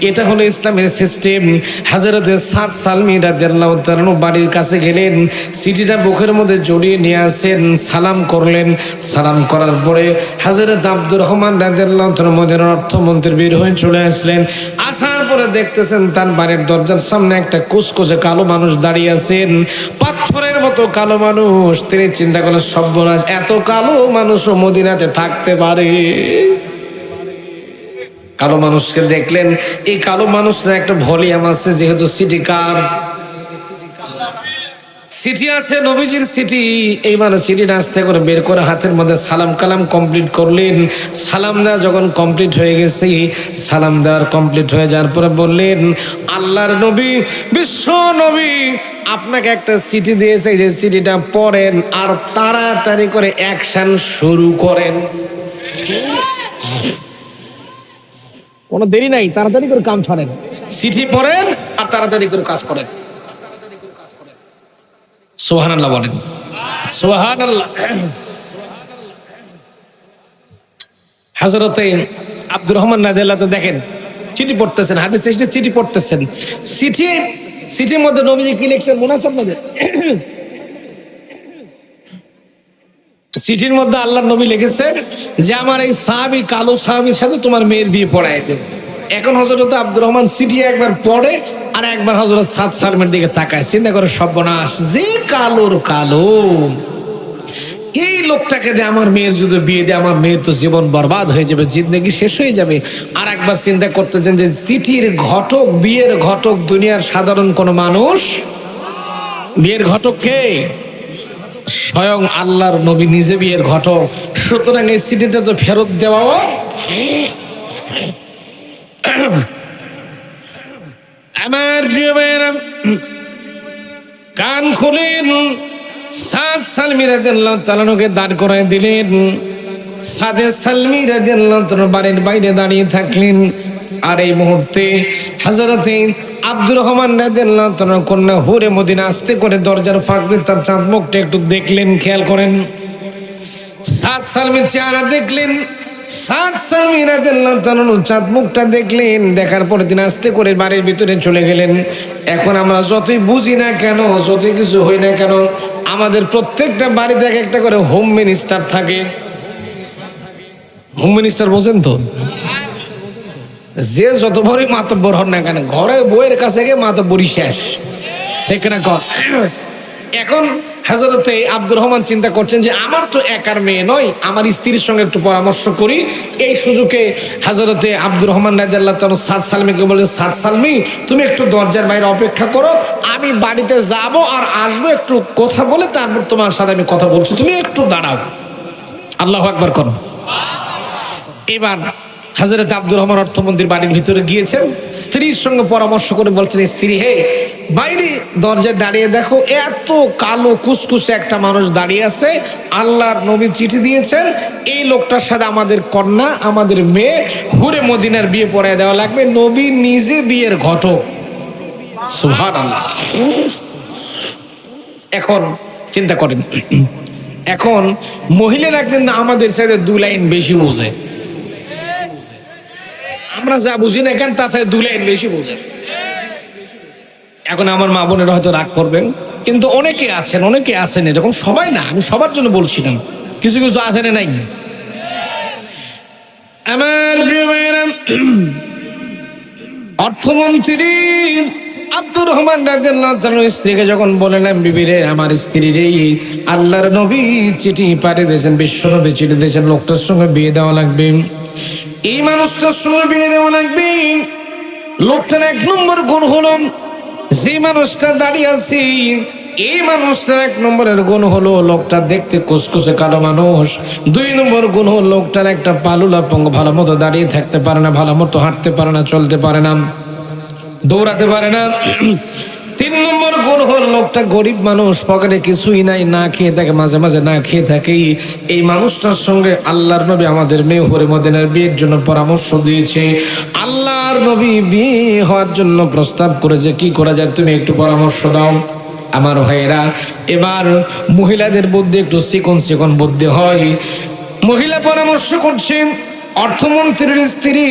এটা হলো ইসলামের সিস্টেম। হযরতে সাদ সালমী রাদিয়াল্লাহু তাআলা বাড়ির কাছে গেলেন, চিঠিটা বুকের মধ্যে জড়িয়ে নিয়ে আসেন, সালাম করলেন। সালাম করার পরে হযরত আব্দুর রহমান রাদিয়াল্লাহু তাআলা মদিনার অর্থমন্ত্রী বের হয়ে চলে আসলেন। আসার পরে দেখতেছেন তার বাড়ির দরজার সামনে একটা কুচকুচে কালো মানুষ দাঁড়িয়ে আছেন, পাথরের মতো কালো মানুষ। তিনি চিন্তা করলেন, সর্বনাশ, এত কালো মানুষও মদিনাতে থাকতে পারে। কালো মানুষকে দেখলেন, এই কালো মানুষের একটা ভলিউম আছে, যেহেতু সিটি কার সিটি আছে, নবীজির সিটি। এইবার সিটি নাস্তে করে বের করে হাতের মধ্যে সালাম কালাম কমপ্লিট করলেন। সালাম দেওয়া যখন কমপ্লিট হয়ে গেছে, সালাম দেওয়ার কমপ্লিট হয়ে যাওয়ার পরে বললেন, আল্লাহর নবী, বিশ্ব নবী আপনাকে একটা চিঠি দিয়েছে, যে চিঠিটা পড়েন আর তাড়াতাড়ি করে অ্যাকশন শুরু করেন। কোনো দেরি নাই, তাড়াতাড়ি করে কাম ছাড়েন, চিঠি পড়েন আর তাড়াতাড়ি করে কাজ করেন। সুবহানাল্লাহ বলেন, সুবহানাল্লাহ। হযরতে আব্দুর রহমান রাদিয়াল্লাহু তাআলা দেখেন চিঠি পড়তেছেন, হাদিসে এসে চিঠি পড়তেছেন। চিঠির মধ্যে নবীজি কি লিখছেন মনে আছে আপনাদের? চিঠির মধ্যে আল্লাহর নবী লিখেছেন যে আমার এই সাহাবী, কালো সাহাবীর সাথে তোমার মেয়ের বিয়ে পড়ায় দেব। এখন হযরত আব্দুর রহমান চিঠি একবার পড়ে আর একবার হযরত সাদ সালমের দিকে তাকায়, চিন্তা করে সর্বনাশ, যে কালোর কালো, এই লোকটাকে দিয়ে আমার মেয়ের যদি বিয়ে দেয়, আমার মেয়ের তো জীবন বরবাদ হয়ে যাবে, জিন্দেগি শেষ হয়ে যাবে। আর একবার চিন্তা করতেছেন যে চিঠির ঘটক, বিয়ের ঘটক দুনিয়ার সাধারণ কোনো মানুষ, বিয়ের ঘটক কে? স্বয়ং আল্লাহর নবী নিজে বিয়ের ঘটক। সুতরাং এই চিঠিটা তো ফেরত দেওয়াও আমার প্রিয় ভাইয়েরা, কান খুলেন। সাদ সালমী রাদিয়াল্লাহু তাআলাকে দাঁড় করায় দিলেন। সাদে সালমী রাদিয়াল্লাহু তাআলা বাড়ির বাইরে দাঁড়িয়ে থাকলেন। আর এই মুহূর্তে হযরতে আব্দুর রহমান রাদিয়াল্লাহু তাআলা কন্যা হুরে মদিনা আস্তে করে দরজার ফাঁক দিয়ে তার চাঁদ মুখটা একটু দেখলেন, খেয়াল করেন। সাদ সালমীর চেহারা দেখলেন, সাদ সালমী রাদিয়াল্লাহু তাআলা চাঁদ মুখটা দেখলেন। দেখার পরে তিনি আস্তে করে বাড়ির ভিতরে চলে গেলেন। এখন আমরা যতই বুঝি না কেন, যতই কিছু হই না কেন, আমাদের প্রত্যেকটা বাড়িতে এক একটা করে হোম মিনিস্টার থাকে। হোম মিনিস্টার বোঝেন তো? যে যত বড়ই মাতব্বর হন না কেন, ঘরে বইয়ের কাছে গিয়ে মাতব্বরি শেষ, ঠিক না? এখন হযরতে আব্দুর রহমান চিন্তা করছেন যে আমার তো একার মেয়ে নয়, আমার স্ত্রীর সঙ্গে একটু পরামর্শ করি। এই সুযোগে হযরতে আব্দুর রহমান রাদিয়াল্লাহু তাআলা সাদ সালমীকে বলে, সাদ সালমী তুমি একটু দরজার বাইরে অপেক্ষা করো, আমি বাড়িতে যাব আর আসবো, একটু কথা বলে তারপর তোমার সাথে আমি কথা বলছি, তুমি একটু দাঁড়াও। আল্লাহু আকবার করো। এবার হযরত আব্দুর রহমান অর্থমন্ত্রীর বাড়ির ভিতরে গিয়েছেন, স্ত্রীর সঙ্গে পরামর্শ করে বলছেন, স্ত্রী হে, বাইরে দরজায় দাঁড়িয়ে দেখো, এত কালো কুসকুসে একটা মানুষ দাঁড়িয়ে আছে, আল্লাহর নবী চিঠি দিয়েছেন, এই লোকটার সাথে আমাদের কন্যা, আমাদের মেয়ে হুরে মদিনার বিয়ে পড়ায় দেওয়া লাগবে, নবী নিজে বিয়ের ঘটক। সুবহানাল্লাহ। এখন চিন্তা করেন, এখন মহিলারা কিন্তু আমাদের সাথে 2 লাইন বেশি বোঝে, আমরা যা বুঝি না কেন তার সাথে 2 লাইন বেশি বোঝে। এখন আমার মা বোনেরা হয়তো রাগ করবেন, কিন্তু অনেকে আছেন এরকম, সবাই না, আমি সবার জন্য বলছি না, কিছু কিছু আছেন নাই। আমার প্রিয় ভাইয়েরা, অর্থমন্ত্রী আব্দুর রহমান রাদিয়াল্লাহু তাআলা স্ত্রীকে যখন বলেন, বিবি রে, আমার স্ত্রী রে, আল্লাহর নবী চিঠি পাঠিয়ে দিয়েছেন, বিশ্ব নবী চিঠি দিয়েছেন, লোকটার সঙ্গে বিয়ে দেওয়া লাগবে, এই মানুষটার সঙ্গে বিয়ে দেওয়া লাগবে। লোকটার 1 নম্বর গুণ হলো, যে মানুষটা দাঁড়িয়ে আছে এই মানুষটার 1 নম্বরের গুণ হলো লোকটা দেখতে কুসকুসে কালো মানুষ। 2 নম্বর গুণ হলো লোকটার একটা পালুলা পঙ্গ, ভালো মতো দাঁড়িয়ে থাকতে পারে না, ভালো মতো হাঁটতে পারে না, চলতে পারে না, দৌড়াতে পারে না। 3 নম্বর গুণ হল লোকটা গরিব মানুষ, পকেটে কিছুই নাই, না খেয়ে থাকে, মাঝে মাঝে না খেয়ে থাকে। এই মানুষটার সঙ্গে আল্লাহর নবী আমাদের মেয়ে হুরে মদিনার বিয়ের জন্য পরামর্শ দিয়েছে। আল্লাহর নবী বিয়ে হওয়ার জন্য প্রস্তাব করেছে, কি করা যায় তুমি একটু পরামর্শ দাও। আমার ভাইয়েরা, এবার মহিলাদের বুদ্ধি একটু চিকন বুদ্ধি হয়। মহিলা পরামর্শ করছেন, অর্থমন্ত্রীর স্ত্রী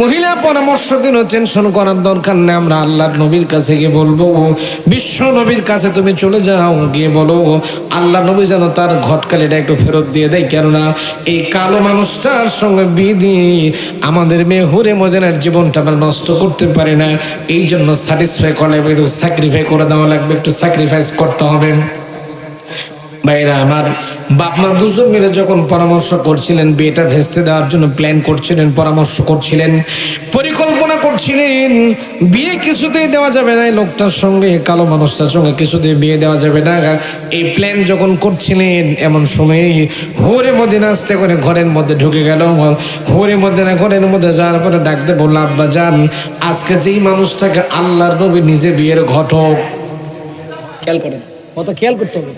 মহিলা পরামর্শ দিল, টেনশন করার দরকার নেই, আমরা আল্লাহর নবীর কাছে গিয়ে বলবো, বিশ্ব নবীর কাছে তুমি চলে যাও, গিয়ে বলো আল্লাহ নবী যেন তার ঘটকালিটা একটু ফেরত দিয়ে দেয়, কেননা এই কালো মানুষটার সঙ্গে বিয়ে দিয়ে আমাদের মেয়ে হুরে মদিনার জীবনটা আমরা নষ্ট করতে পারি না, এই জন্য স্যাটিসফাই করা লাগবে, একটু স্যাক্রিফাই করে দেওয়া লাগবে, একটু স্যাক্রিফাইস করতে হবে। ভাইরা আমার, বাপ মা দুজন মিলে যখন পরামর্শ করছিলেন, বিয়েটা ভেস্তে দেওয়ার জন্য প্ল্যান করছিলেন, পরামর্শ করছিলেন, পরিকল্পনা করছিলেন, বিয়ে কিছুতেই দেওয়া যাবে না, লোকটার সঙ্গে, কালো মানুষটার সঙ্গে কিছুতেই বিয়ে দেওয়া যাবে না। এই প্ল্যান যখন করছিলেন, এমন সময় হুরে মদিনা আস্তে করে ঘরের মধ্যে ঢুকে গেল। হুরে মদিনা ঘরের মধ্যে যাওয়ার পরে ডাকতে বলল, আব্বা যান, আজকে যেই মানুষটাকে আল্লাহর নবী নিজে বিয়ের ঘটক, খেয়াল করেন, কত খেয়াল করতে হবে,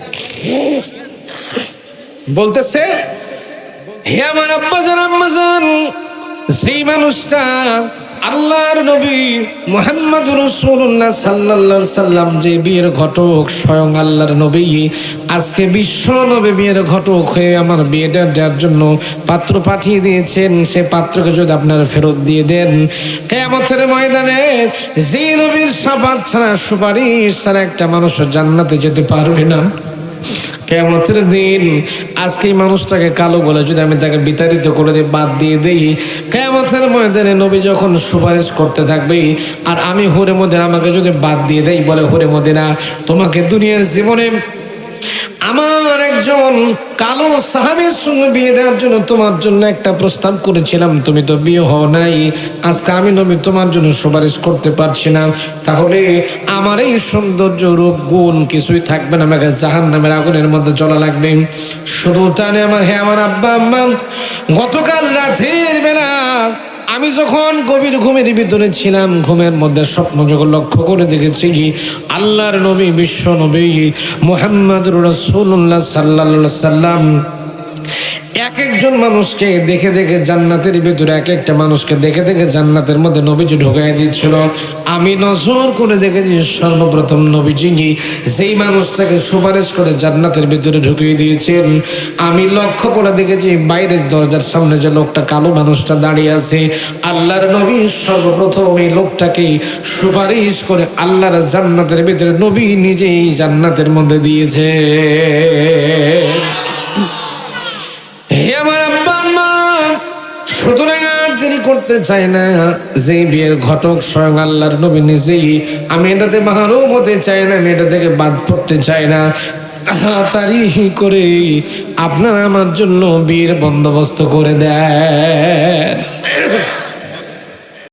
বলতেছে, হে আমার আব্বাজান আম্মাজান, সেই মানুষটা আল্লাহর নবী মুহাম্মদুর রাসূলুল্লাহ সাল্লাল্লাহু আলাইহি সাল্লাম যে বিয়ের ঘটক, স্বয়ং আল্লাহর নবী আজকে বিশ্ব নবী বিয়ের ঘটক হয়ে আমার বিয়েটা দেওয়ার জন্য পাত্র পাঠিয়ে দিয়েছেন। সে পাত্রকে যদি আপনারা ফেরত দিয়ে দেন, কিয়ামতের ময়দানে যে নবীর শাফাত ছাড়া, সুপারিশ ছাড়া একটা মানুষ জান্নাতে যেতে পারবে না। কিয়ামতের দিন আজকে এই মানুষটাকে কালো বলে যদি আমি তাকে বিতাড়িত করে দিই, বাদ দিয়ে দিই, কিয়ামতের ময়দানে নবী যখন সুপারিশ করতে থাকবে, আর আমি হুরে মদিনা, আমাকে যদি বাদ দিয়ে দেই, বলে হুরে মদিনা, তোমাকে দুনিয়ার জীবনে আমার একজন কালো সাহাবীর সঙ্গে বিয়ে দেওয়ার জন্য তোমার জন্য একটা প্রস্তাব করেছিলাম, তুমি তো বিয়ে হও নাই, আজকে আমি নবী তোমার জন্য সুপারিশ করতে পারছি না, তাহলে আমার এই সৌন্দর্য, রূপ, গুণ কিছুই থাকবে না, আমাকে জাহান্নামের আগুনের মধ্যে চলা লাগবে। শুধু তাই আমার, হে আমার আব্বা আম্মা, গতকাল রাতের বেলা আমি যখন গভীর ঘুমের ভিতরে ছিলাম, ঘুমের মধ্যে স্বপ্ন যখন লক্ষ্য করে দেখেছি, আল্লাহর নবী, বিশ্ব নবী মুহাম্মদুর রাসূলুল্লাহ সাল্লাল্লাহু আলাইহি সাল্লাম এক একজন মানুষকে দেখে দেখে জান্নাতের ভিতরে, এক একটা মানুষকে দেখে দেখে জান্নাতের মধ্যে নবীজি ঢুকাই দিচ্ছিল। আমি নজর করে দেখেছি, সর্বপ্রথম নবীজি যেই মানুষটাকে সুপারিশ করে জান্নাতের ভিতরে ঢুকিয়ে দিয়েছেন, আমি লক্ষ্য করে দেখেছি বাইরের দরজার সামনে যে লোকটা, কালো মানুষটা দাঁড়িয়ে আছে, আল্লাহর নবী সর্বপ্রথম এই লোকটাকে সুপারিশ করে আল্লাহর জান্নাতের ভিতরে নবী নিজেই জান্নাতের মধ্যে দিয়েছে। হে আমার আব্বা আম্মা, সুতরাং আর দেরি করতে চাই না, যে বিয়ের ঘটক স্বয়ং আল্লাহর নবী নিজেই, আমি এটাতে মাহরুম হতে চাই না, আমি এটা থেকে বাদ পড়তে চাই না, তাড়াতাড়ি করে আপনারা আমার জন্য বিয়ের বন্দোবস্ত করে দেন।